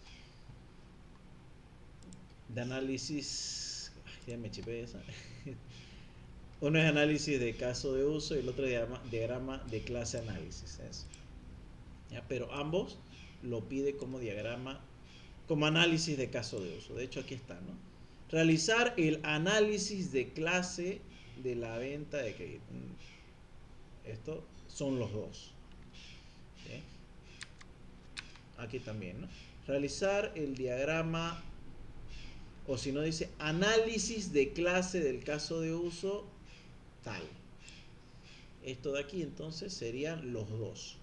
A: De análisis, ya me chipé esa. Uno es análisis de caso de uso y el otro diagrama de clase análisis. Eso. ¿Ya? Pero ambos lo pide como diagrama, como análisis de caso de uso. De hecho, aquí está, ¿no? Realizar el análisis de clase de la venta de crédito. Estos son los dos. ¿Sí? Aquí también, ¿no? Realizar el diagrama, o si no dice análisis de clase del caso de uso tal. Esto de aquí entonces serían los dos.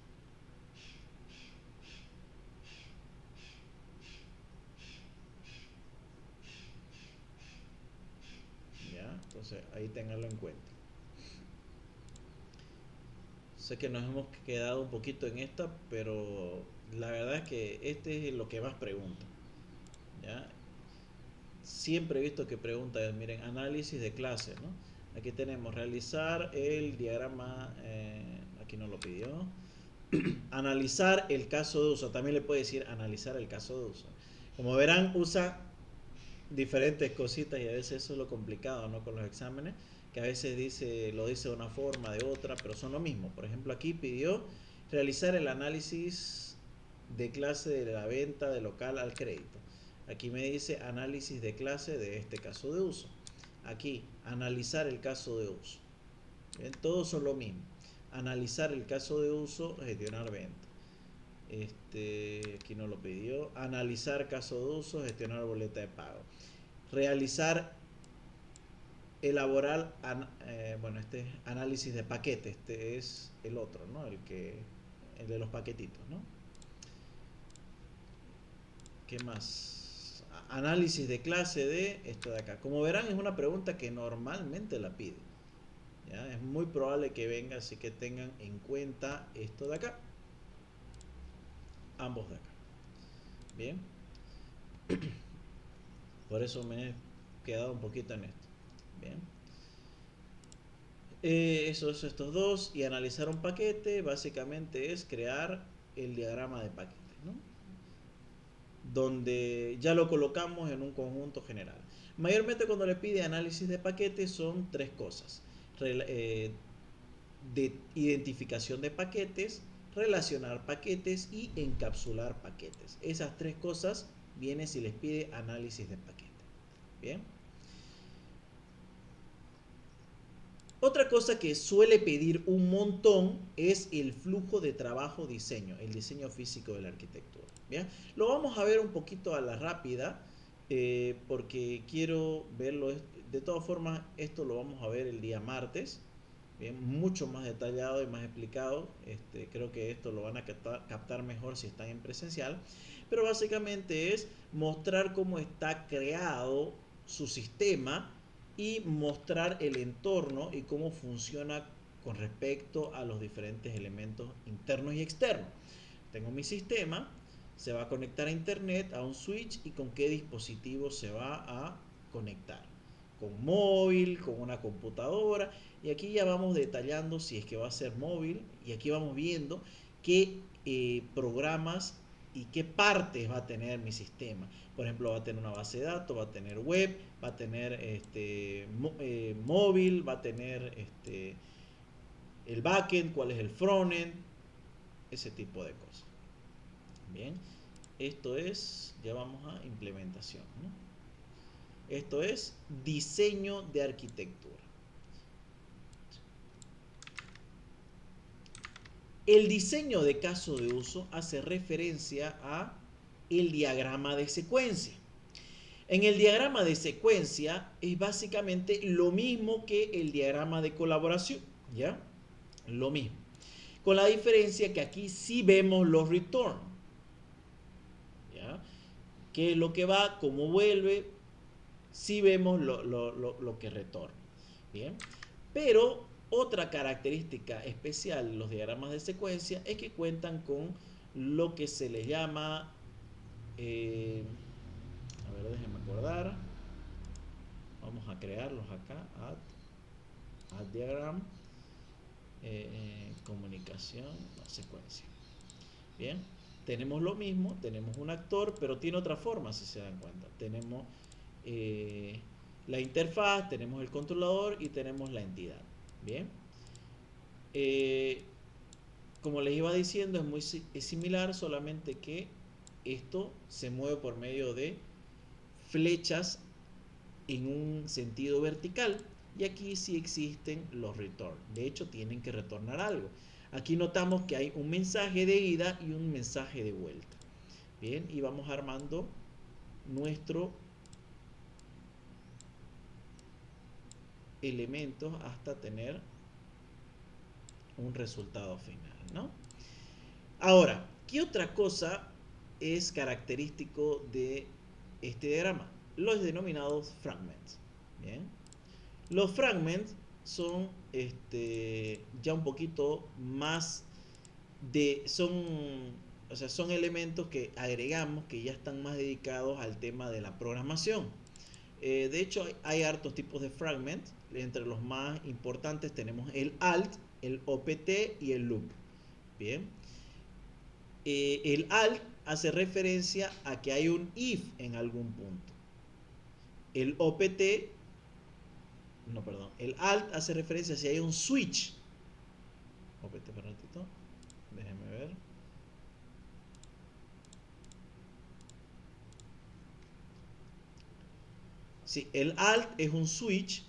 A: ¿Ya? Entonces ahí ténganlo en cuenta. Sé que nos hemos quedado un poquito en esta, pero la verdad es que este es lo que más pregunta. ¿Ya? Siempre he visto que pregunta, miren, análisis de clase, ¿no? Aquí tenemos realizar el diagrama, aquí no lo pidió. Analizar el caso de uso, también le puede decir analizar el caso de uso. Como verán, usa diferentes cositas y a veces eso es lo complicado, ¿no? Con los exámenes, que a veces lo dice de una forma, de otra, pero son lo mismo. Por ejemplo, aquí pidió realizar el análisis de clase de la venta de local al crédito. Aquí me dice análisis de clase de este caso de uso. Aquí, analizar el caso de uso. Bien, todos son lo mismo. Analizar el caso de uso, gestionar venta. Aquí no lo pidió. Analizar caso de uso, gestionar boleta de pago. Realizar, elaborar, bueno, este es análisis de paquete. Este es el otro, ¿no? El de los paquetitos, ¿no? ¿Qué más? Análisis de clase de esto de acá. Como verán, es una pregunta que normalmente la pide. ¿Ya? Es muy probable que venga, así que tengan en cuenta esto de acá. Ambos de acá. Bien. Por eso me he quedado un poquito en esto. Bien. Estos dos. Y analizar un paquete básicamente es crear el diagrama de paquetes, ¿no? Donde ya lo colocamos en un conjunto general. Mayormente cuando le pide análisis de paquetes son tres cosas. De identificación de paquetes, relacionar paquetes y encapsular paquetes. Esas tres cosas vienen si les pide análisis de paquete. Bien. Otra cosa que suele pedir un montón es el flujo de trabajo diseño, el diseño físico de la arquitectura. ¿Bien? Lo vamos a ver un poquito a la rápida porque quiero verlo. De todas formas, esto lo vamos a ver el día martes. Bien, mucho más detallado y más explicado. Creo que esto lo van a captar mejor si están en presencial. Pero básicamente es mostrar cómo está creado su sistema y mostrar el entorno y cómo funciona con respecto a los diferentes elementos internos y externos. Tengo mi sistema, se va a conectar a internet, a un switch, y con qué dispositivo se va a conectar. Con móvil, con una computadora, y aquí ya vamos detallando si es que va a ser móvil, y aquí vamos viendo qué programas y qué partes va a tener mi sistema. Por ejemplo, va a tener una base de datos, va a tener web, va a tener móvil, va a tener el backend, cuál es el frontend, ese tipo de cosas. Bien, esto es, ya vamos a implementación, ¿no? Esto es diseño de arquitectura. El diseño de caso de uso hace referencia a el diagrama de secuencia. En el diagrama de secuencia es básicamente lo mismo que el diagrama de colaboración, ¿ya? Lo mismo. Con la diferencia que aquí sí vemos los return, ¿ya? ¿Qué es lo que va? ¿Cómo vuelve? Sí vemos lo que retorna. Bien. Pero otra característica especial de los diagramas de secuencia es que cuentan con lo que se les llama, a ver, déjenme acordar. Vamos a crearlos acá. Add diagram. Comunicación, no, secuencia. Bien. Tenemos lo mismo, tenemos un actor, pero tiene otra forma, si se dan cuenta. Tenemos la interfaz, tenemos el controlador y tenemos la entidad. Bien. Como les iba diciendo, es similar, solamente que esto se mueve por medio de flechas en un sentido vertical, y aquí sí existen los return. De hecho, tienen que retornar algo. Aquí notamos que hay un mensaje de ida y un mensaje de vuelta. Bien, y vamos armando nuestro elementos hasta tener un resultado final, ¿no? Ahora, ¿qué otra cosa es característico de este diagrama? Los denominados fragments. Bien. Los fragments son ya un poquito más son elementos que agregamos que ya están más dedicados al tema de la programación. De hecho, hay hartos tipos de fragments. Entre los más importantes tenemos el alt, el opt y el loop. Bien. El alt hace referencia a que hay un if en algún punto. El OPT, no, perdón, el alt hace referencia a si hay un switch. OPT, para un ratito, déjenme ver. Sí, el alt es un switch,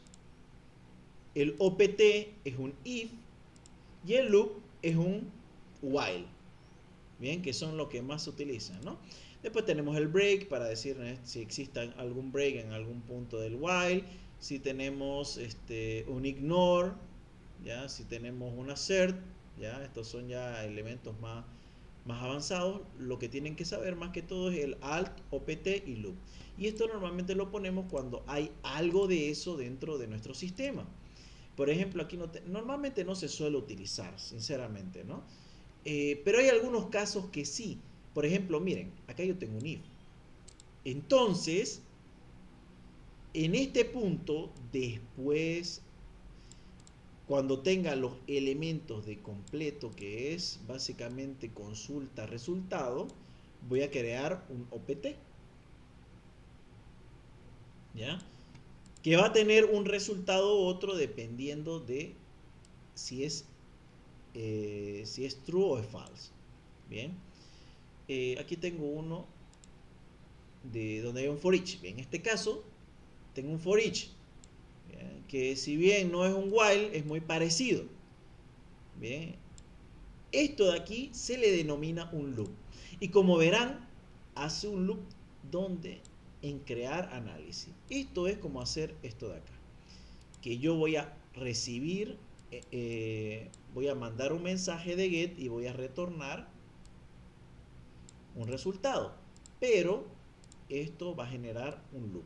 A: el OPT es un if y el loop es un while. Bien, que son los que más se utilizan, ¿no? Después tenemos el break para decir si existe algún break en algún punto del while, si tenemos un ignore, ya, si tenemos un assert, ya, estos son ya elementos más avanzados. Lo que tienen que saber más que todo es el alt, opt y loop. Y esto normalmente lo ponemos cuando hay algo de eso dentro de nuestro sistema. Por ejemplo, aquí normalmente no se suele utilizar, sinceramente, ¿no? Pero hay algunos casos que sí. Por ejemplo, miren, acá yo tengo un if. Entonces, en este punto, después, cuando tenga los elementos de completo, que es básicamente consulta resultado, voy a crear un OPT. ¿Ya? Que va a tener un resultado u otro dependiendo de si es, si es true o es false. Bien. Aquí tengo uno de donde hay un for each. En este caso, tengo un for each. Bien, que si bien no es un while, es muy parecido. Bien. Esto de aquí se le denomina un loop. Y como verán, hace un loop donde en crear análisis. Esto es como hacer esto de acá. Que yo voy a recibir, voy a mandar un mensaje de get y voy a retornar un resultado. Pero esto va a generar un loop.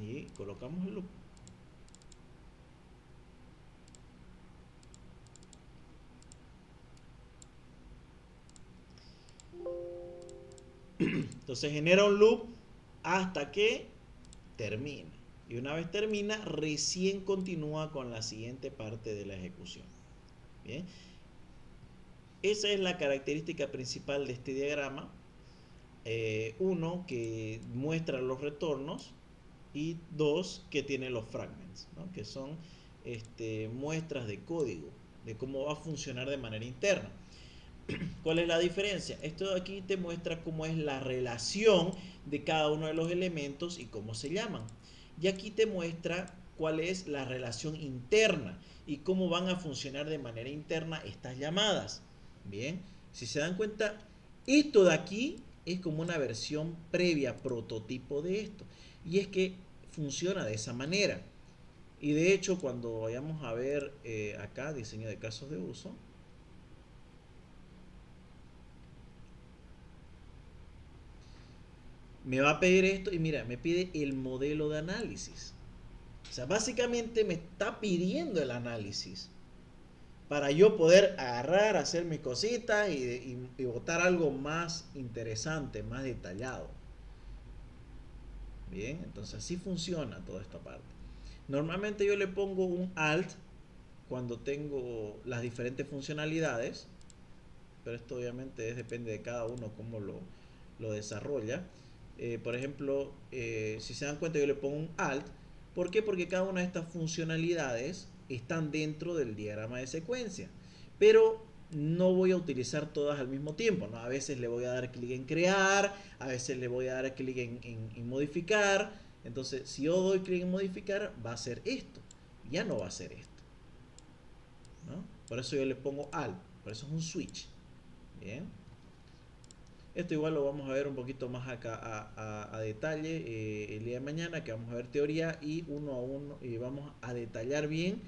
A: Y colocamos el loop. Entonces genera un loop hasta que termina. Y una vez termina, recién continúa con la siguiente parte de la ejecución. Bien. Esa es la característica principal de este diagrama. Uno, que muestra los retornos, y dos, que tiene los fragments, ¿no? Que son muestras de código, de cómo va a funcionar de manera interna. ¿Cuál es la diferencia? Esto de aquí te muestra cómo es la relación de cada uno de los elementos y cómo se llaman. Y aquí te muestra cuál es la relación interna y cómo van a funcionar de manera interna estas llamadas. Bien, si se dan cuenta, esto de aquí es como una versión previa, prototipo de esto. Y es que funciona de esa manera. Y de hecho, cuando vayamos a ver acá, diseño de casos de uso, me va a pedir esto y mira, me pide el modelo de análisis. O sea, básicamente me está pidiendo el análisis para yo poder agarrar, hacer mis cositas y botar algo más interesante, más detallado. Bien, entonces así funciona toda esta parte. Normalmente yo le pongo un alt cuando tengo las diferentes funcionalidades, pero esto obviamente depende de cada uno cómo lo desarrolla. Por ejemplo, si se dan cuenta, yo le pongo un alt. ¿Por qué? Porque cada una de estas funcionalidades están dentro del diagrama de secuencia, pero no voy a utilizar todas al mismo tiempo, ¿no? A veces le voy a dar clic en crear, a veces le voy a dar clic en modificar. Entonces, si yo doy clic en modificar, va a ser esto, ya no va a ser esto, ¿no? Por eso yo le pongo alt, por eso es un switch. Bien. Esto igual lo vamos a ver un poquito más acá a detalle el día de mañana, que vamos a ver teoría y uno a uno y vamos a detallar bien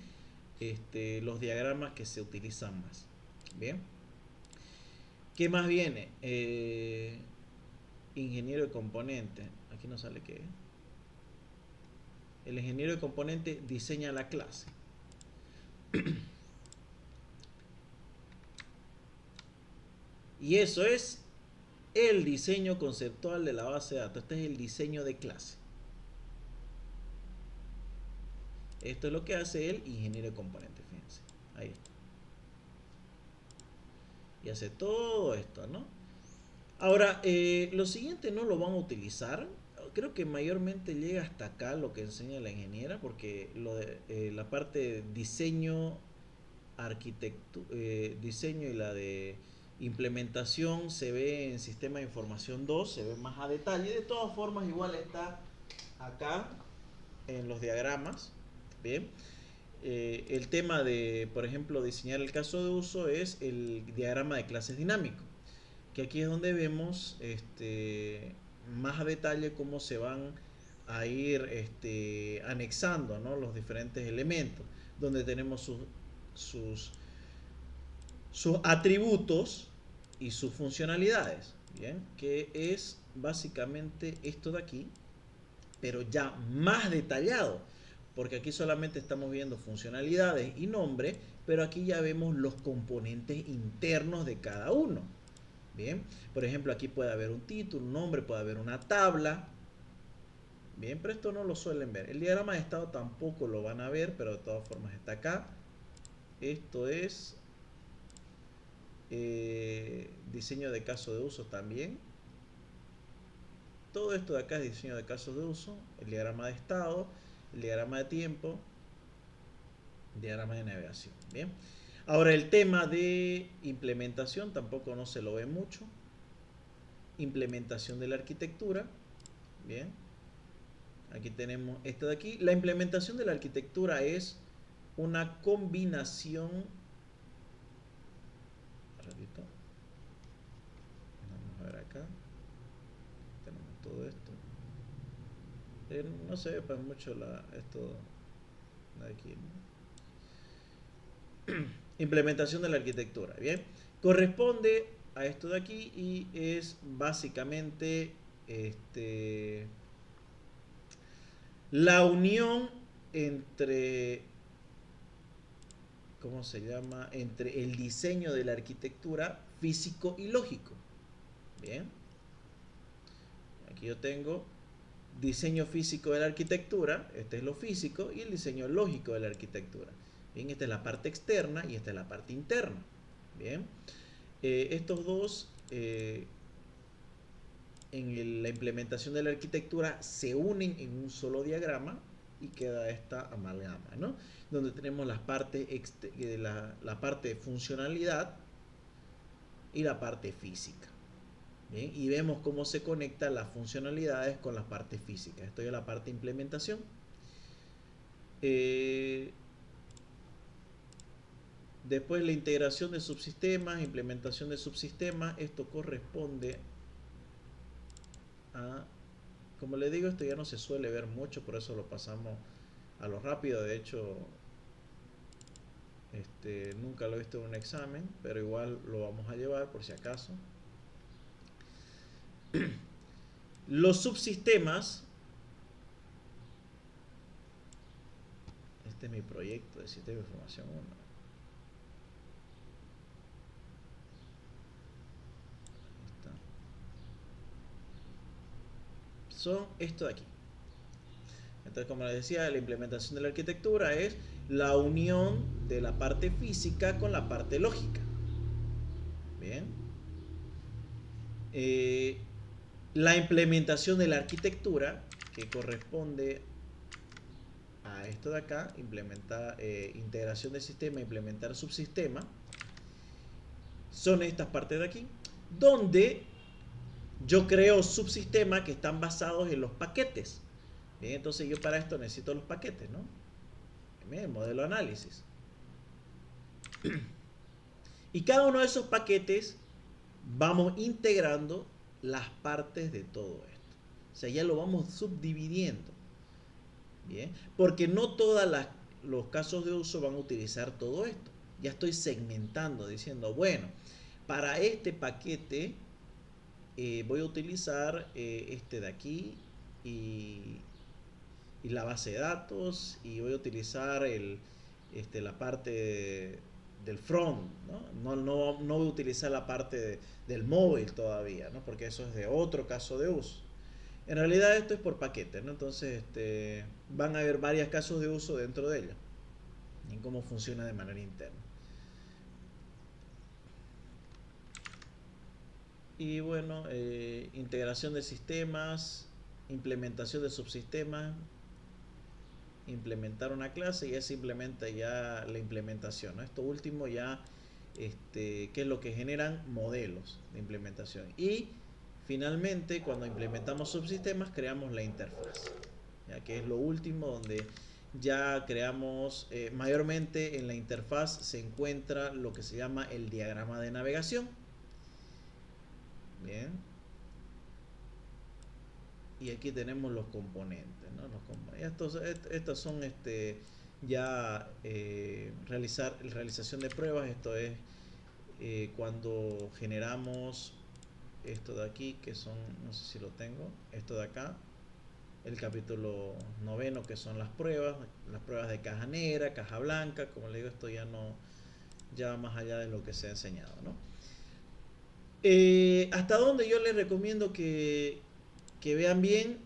A: los diagramas que se utilizan más. Bien. ¿Qué más viene? Ingeniero de componente. Aquí no sale qué. El ingeniero de componente diseña la clase. Y eso es el diseño conceptual de la base de datos. Este es el diseño de clase. Esto es lo que hace el ingeniero de componentes, fíjense. Ahí está. Y hace todo esto, ¿no? Ahora, lo siguiente no lo van a utilizar. Creo que mayormente llega hasta acá lo que enseña la ingeniera, porque la parte de diseño, diseño y la de implementación se ve en Sistema de Información 2, se ve más a detalle. De todas formas, igual está acá en los diagramas. Bien. El tema de, por ejemplo, diseñar el caso de uso es el diagrama de clases dinámico, que aquí es donde vemos más a detalle cómo se van a ir anexando, ¿no?, los diferentes elementos, donde tenemos sus, sus atributos y sus funcionalidades, ¿bien? Que es básicamente esto de aquí, pero ya más detallado, porque aquí solamente estamos viendo funcionalidades y nombre, pero aquí ya vemos los componentes internos de cada uno. Bien, por ejemplo, aquí puede haber un título, un nombre, puede haber una tabla. Bien, pero esto no lo suelen ver. El diagrama de estado tampoco lo van a ver, pero de todas formas está acá. Esto es diseño de caso de uso también. Todo esto de acá es diseño de casos de uso, el diagrama de estado, el diagrama de tiempo, diagrama de navegación. Bien. Ahora el tema de implementación tampoco no se lo ve mucho. Implementación de la arquitectura. Bien. Aquí tenemos esta de aquí. La implementación de la arquitectura es una combinación. Un ratito. Vamos a ver acá. Tenemos todo esto. No se ve para mucho esto de aquí, ¿no? Implementación de la arquitectura. Bien. Corresponde a esto de aquí y es básicamente la unión entre, ¿cómo se llama?, entre el diseño de la arquitectura físico y lógico. Bien. Aquí yo tengo diseño físico de la arquitectura, este es lo físico, y el diseño lógico de la arquitectura. Bien, esta es la parte externa y esta es la parte interna. Bien. Estos dos en la implementación de la arquitectura se unen en un solo diagrama y queda esta amalgama, ¿no? Donde tenemos la parte de funcionalidad y la parte física. Bien, y vemos cómo se conectan las funcionalidades con las partes físicas. Esto es la parte de implementación. Después la integración de subsistemas, implementación de subsistemas. Esto corresponde a, como le digo, esto ya no se suele ver mucho, por eso lo pasamos a lo rápido. De hecho, nunca lo he visto en un examen, pero igual lo vamos a llevar por si acaso. Los subsistemas, este es mi proyecto de sistema de información 1. Son esto de aquí. Entonces, como les decía, la implementación de la arquitectura es la unión de la parte física con la parte lógica. Bien. La implementación de la arquitectura, que corresponde a esto de acá, implementar integración de sistema, implementar subsistema, son estas partes de aquí, donde yo creo subsistemas que están basados en los paquetes. Bien, entonces yo para esto necesito los paquetes, ¿no? Bien, modelo análisis. Y cada uno de esos paquetes vamos integrando las partes de todo esto. O sea, ya lo vamos subdividiendo. Bien, porque no todos los casos de uso van a utilizar todo esto. Ya estoy segmentando, diciendo, bueno, para este paquete voy a utilizar este de aquí y la base de datos, y voy a utilizar la parte del front, ¿no? No voy a utilizar la parte del móvil todavía, ¿no? Porque eso es de otro caso de uso. En realidad esto es por paquete, ¿no? Entonces van a haber varios casos de uso dentro de ella y cómo funciona de manera interna. Y bueno, integración de sistemas, implementación de subsistemas, implementar una clase y ya se implementa ya la implementación, ¿no? Esto último ya, que es lo que generan modelos de implementación. Y finalmente, cuando implementamos subsistemas, creamos la interfaz, ya que es lo último donde ya creamos, mayormente en la interfaz se encuentra lo que se llama el diagrama de navegación. Bien. Y aquí tenemos los componentes, ¿no? Estos son ya realización de pruebas. Esto es cuando generamos esto de aquí, que son, no sé si lo tengo, esto de acá, el capítulo noveno, que son las pruebas de caja negra, caja blanca. Como le digo, esto ya no, ya va más allá de lo que se ha enseñado, ¿no? Hasta donde yo les recomiendo que vean bien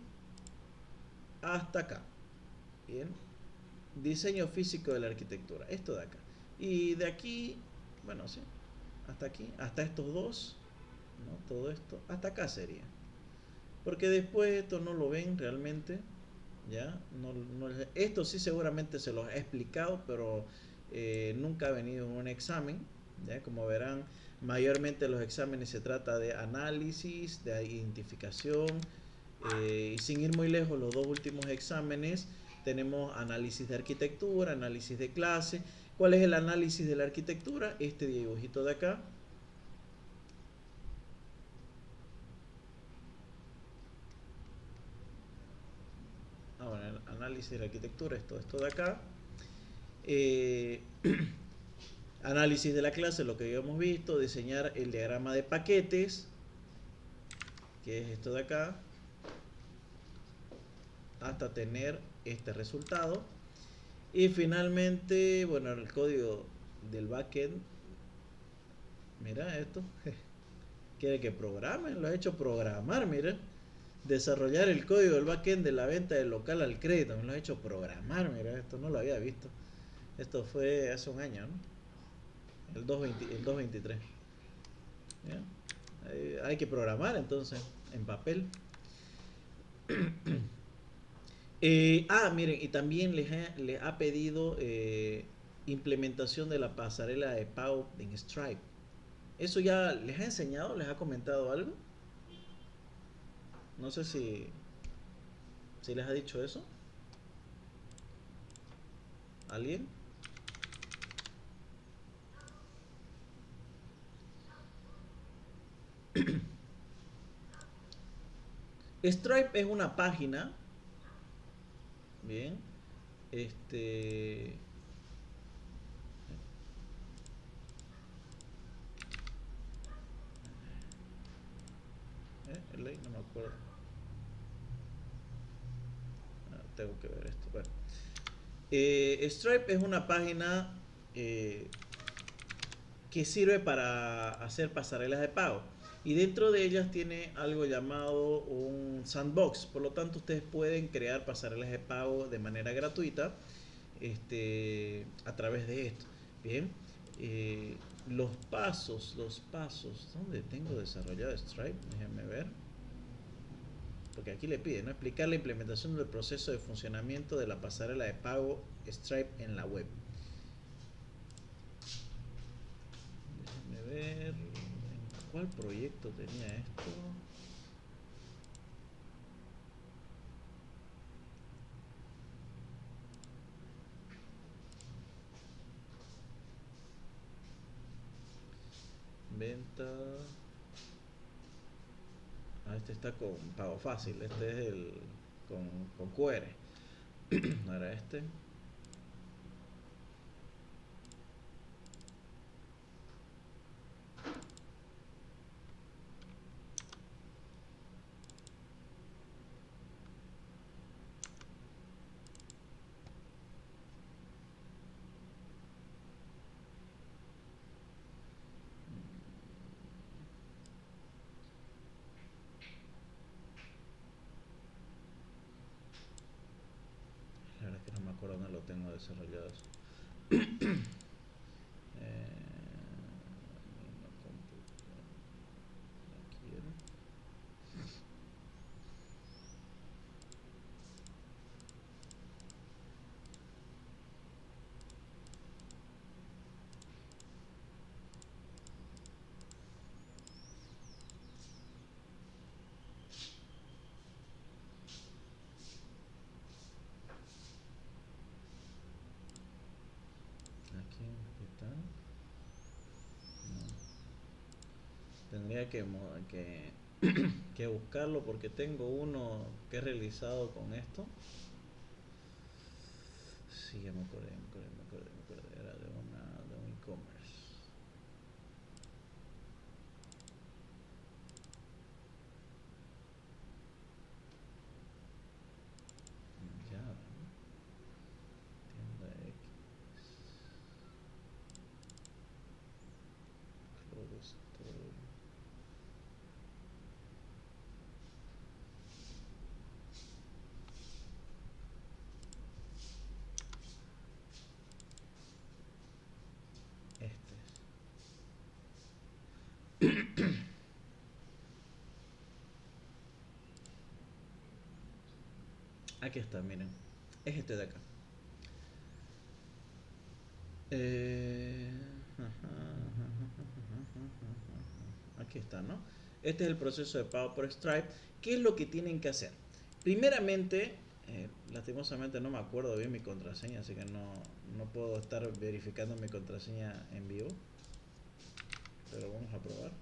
A: hasta acá. Bien. Diseño físico de la arquitectura. Esto de acá. Y de aquí, bueno, sí. Hasta aquí. Hasta estos dos. ¿No? Todo esto. Hasta acá sería. Porque después esto no lo ven realmente. ¿Ya? Esto sí seguramente se los he explicado, pero nunca ha venido en un examen. ¿Ya? Como verán, mayormente los exámenes se trata de análisis, de identificación. Y sin ir muy lejos, los dos últimos exámenes tenemos análisis de arquitectura, análisis de clase. ¿Cuál es el análisis de la arquitectura? Este dibujito de acá. Bueno, el análisis de la arquitectura es todo esto de acá. Eh, Análisis de la clase, lo que ya hemos visto. Diseñar el diagrama de paquetes, que es esto de acá, hasta tener este resultado. Y finalmente, bueno, el código del backend. Mira esto. Quiere que programe, lo ha hecho programar, mira. Desarrollar el código del backend de la venta del local al crédito, me lo ha hecho programar, mira, esto no lo había visto. Esto fue hace un año, ¿no? El 223. ¿Ya? Hay que programar entonces, en papel. Miren, y también les ha pedido implementación de la pasarela de pago en Stripe. ¿Eso ya les ha enseñado? ¿Les ha comentado algo? No sé si les ha dicho eso. ¿Alguien? Stripe es una página, bien, este, el link no me acuerdo. Tengo que ver esto. Bueno, Stripe es una página que sirve para hacer pasarelas de pago. Y dentro de ellas tiene algo llamado un sandbox. Por lo tanto, ustedes pueden crear pasarelas de pago de manera gratuita a través de esto. Bien. Los pasos. ¿Dónde tengo desarrollado Stripe? Déjenme ver. Porque aquí le pide, ¿no? Explicar la implementación del proceso de funcionamiento de la pasarela de pago Stripe en la web. Déjenme ver. ¿En cuál proyecto tenía esto? Venta. Este está con pago fácil. Este es el con QR. No era este. La verdad es que no me acuerdo dónde lo tengo desarrollado. Tendría que buscarlo porque tengo uno que he realizado con esto. Sí, ya me acordé, era de un e-commerce. Ya, ¿no? Tienda X. Cloud Store. Este es. Aquí está, miren. Es este de acá. Aquí está, ¿no? Este es el proceso de pago por Stripe. ¿Qué es lo que tienen que hacer? Primeramente, lastimosamente no me acuerdo bien mi contraseña, así que no puedo estar verificando mi contraseña en vivo. Pero vamos a probar.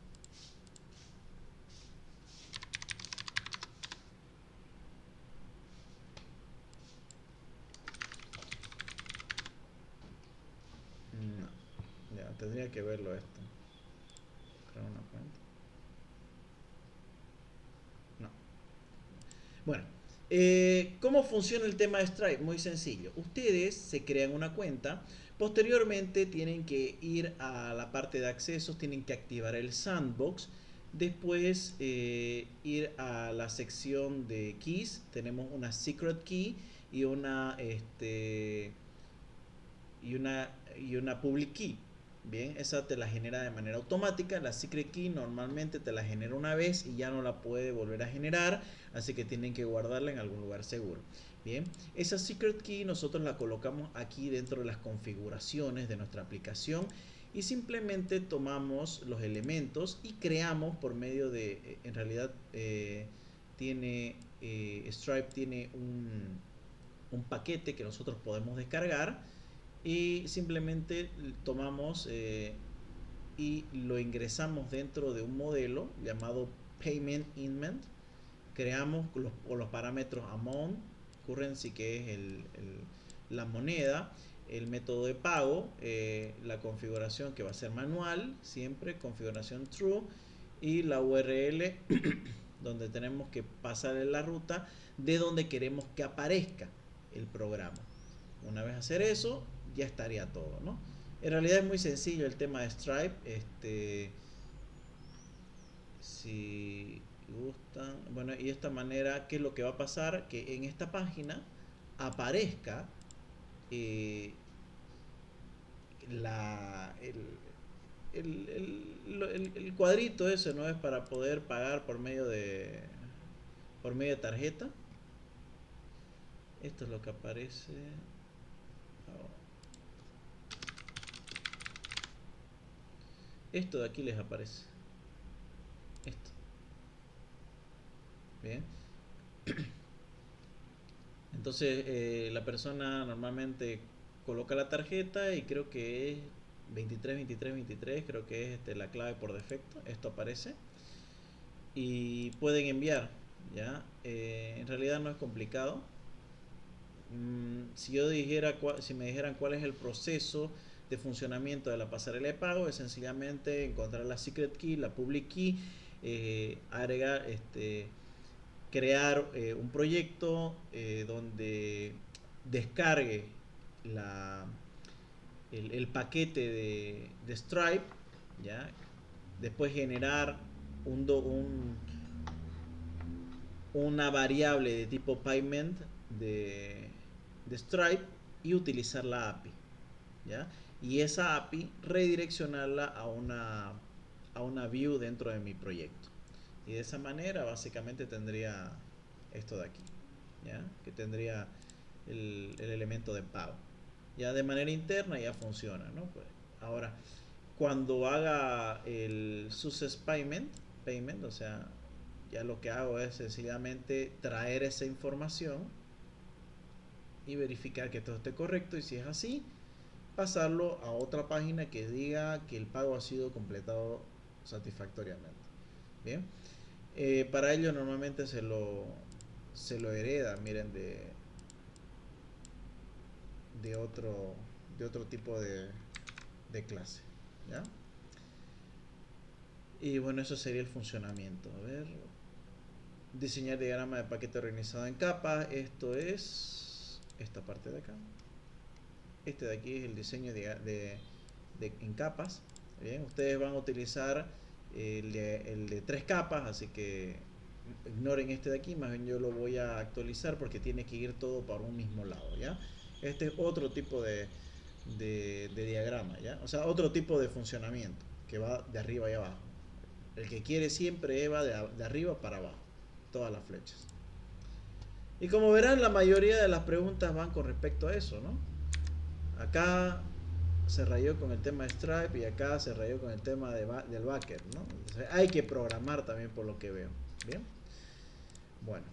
A: No, ya tendría que verlo esto. Crear una cuenta. No. Bueno, ¿cómo funciona el tema de Stripe? Muy sencillo. Ustedes se crean una cuenta, posteriormente tienen que ir a la parte de accesos, tienen que activar el sandbox, después ir a la sección de keys, tenemos una secret key y una public key. Bien, esa te la genera de manera automática. La secret key normalmente te la genera una vez y ya no la puede volver a generar, así que tienen que guardarla en algún lugar seguro. Bien, esa secret key nosotros la colocamos aquí dentro de las configuraciones de nuestra aplicación y simplemente tomamos los elementos y creamos por medio de, en realidad Stripe tiene un paquete que nosotros podemos descargar y simplemente tomamos y lo ingresamos dentro de un modelo llamado Payment Inment. Creamos los parámetros amount, currency, que es la moneda, el método de pago, la configuración que va a ser manual, siempre configuración true, y la URL donde tenemos que pasar en la ruta de donde queremos que aparezca el programa. Una vez hacer eso, ya estaría todo, ¿no? En realidad es muy sencillo el tema de Stripe. Si gustan, bueno, y de esta manera, ¿qué es lo que va a pasar? Que en esta página aparezca eh, la, el cuadrito ese, ¿no? Es para poder pagar por medio de tarjeta. Esto es lo que aparece. Esto de aquí les aparece. Esto. Bien. Entonces la persona normalmente coloca la tarjeta y creo que es 23 creo que es la clave por defecto. Esto aparece y pueden enviar, ¿ya? En realidad no es complicado. Si me dijeran cuál es el proceso de funcionamiento de la pasarela de pago, es sencillamente encontrar la secret key, la public key, agregar, crear un proyecto donde descargue el paquete de Stripe, ¿ya? Después generar un, un, una variable de tipo payment de Stripe y utilizar la API, ¿ya? Y esa API redireccionarla a una view dentro de mi proyecto. Y de esa manera básicamente tendría esto de aquí, ¿ya? Que tendría el elemento de pago. Ya de manera interna ya funciona, ¿no? Pues, ahora, cuando haga el success payment, o sea, ya lo que hago es sencillamente traer esa información y verificar que todo esté correcto, y si es así, pasarlo a otra página que diga que el pago ha sido completado satisfactoriamente. Bien. Para ello normalmente se lo hereda, miren, de otro, de otro tipo de clase. ¿Ya? Y bueno, eso sería el funcionamiento. A ver, diseñar diagrama de paquete organizado en capas. Esto es esta parte de acá. Este de aquí es el diseño en capas. Bien, ustedes van a utilizar el de tres capas, así que ignoren este de aquí, más bien yo lo voy a actualizar porque tiene que ir todo para un mismo lado, ¿ya? Este es otro tipo de diagrama, ¿ya? O sea, otro tipo de funcionamiento que va de arriba y abajo. El que quiere siempre va de arriba para abajo, todas las flechas. Y como verán, la mayoría de las preguntas van con respecto a eso, ¿no? Acá se rayó con el tema de Stripe y acá se rayó con el tema del backer, ¿no? Entonces, hay que programar también por lo que veo. Bien. Bueno.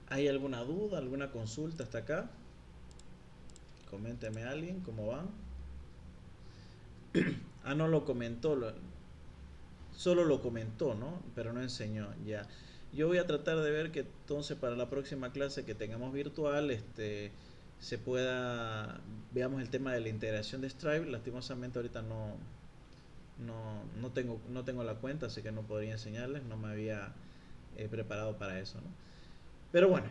A: ¿Hay alguna duda, alguna consulta hasta acá? Coménteme alguien cómo van. Ah, no lo comentó, solo lo comentó, ¿no? Pero no enseñó, ya. Yo voy a tratar de ver que entonces para la próxima clase que tengamos virtual, se pueda, veamos el tema de la integración de Stripe. Lastimosamente ahorita no tengo la cuenta, así que no podría enseñarles, no me había preparado para eso, ¿no? Pero bueno,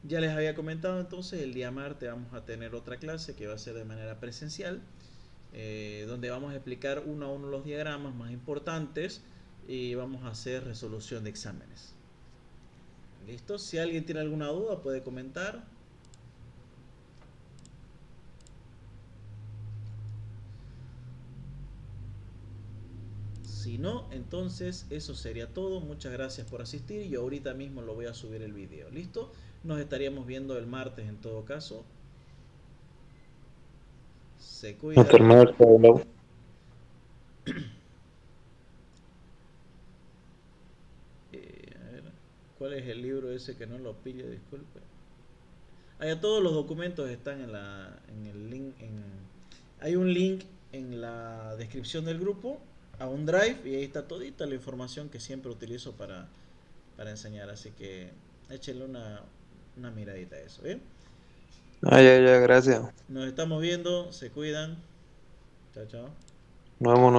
A: ya les había comentado entonces, el día martes vamos a tener otra clase que va a ser de manera presencial, donde vamos a explicar uno a uno los diagramas más importantes y vamos a hacer resolución de exámenes. ¿Listo? Si alguien tiene alguna duda puede comentar. Si no, entonces eso sería todo. Muchas gracias por asistir. Yo ahorita mismo lo voy a subir el video. ¿Listo? Nos estaríamos viendo el martes en todo caso. Se
C: Hasta el
A: cuidan.
C: martes, hablamos.
A: A ver, ¿cuál es el libro ese que no lo pille? Disculpe. Allá todos los documentos están en el link. Hay un link en la descripción del grupo a un drive y ahí está todita la información que siempre utilizo para enseñar. Así que échenle una miradita a eso. ¿Bien?
C: Ah, ya, gracias.
A: Nos estamos viendo. Se cuidan. Chao, chao.
C: Nos vemos.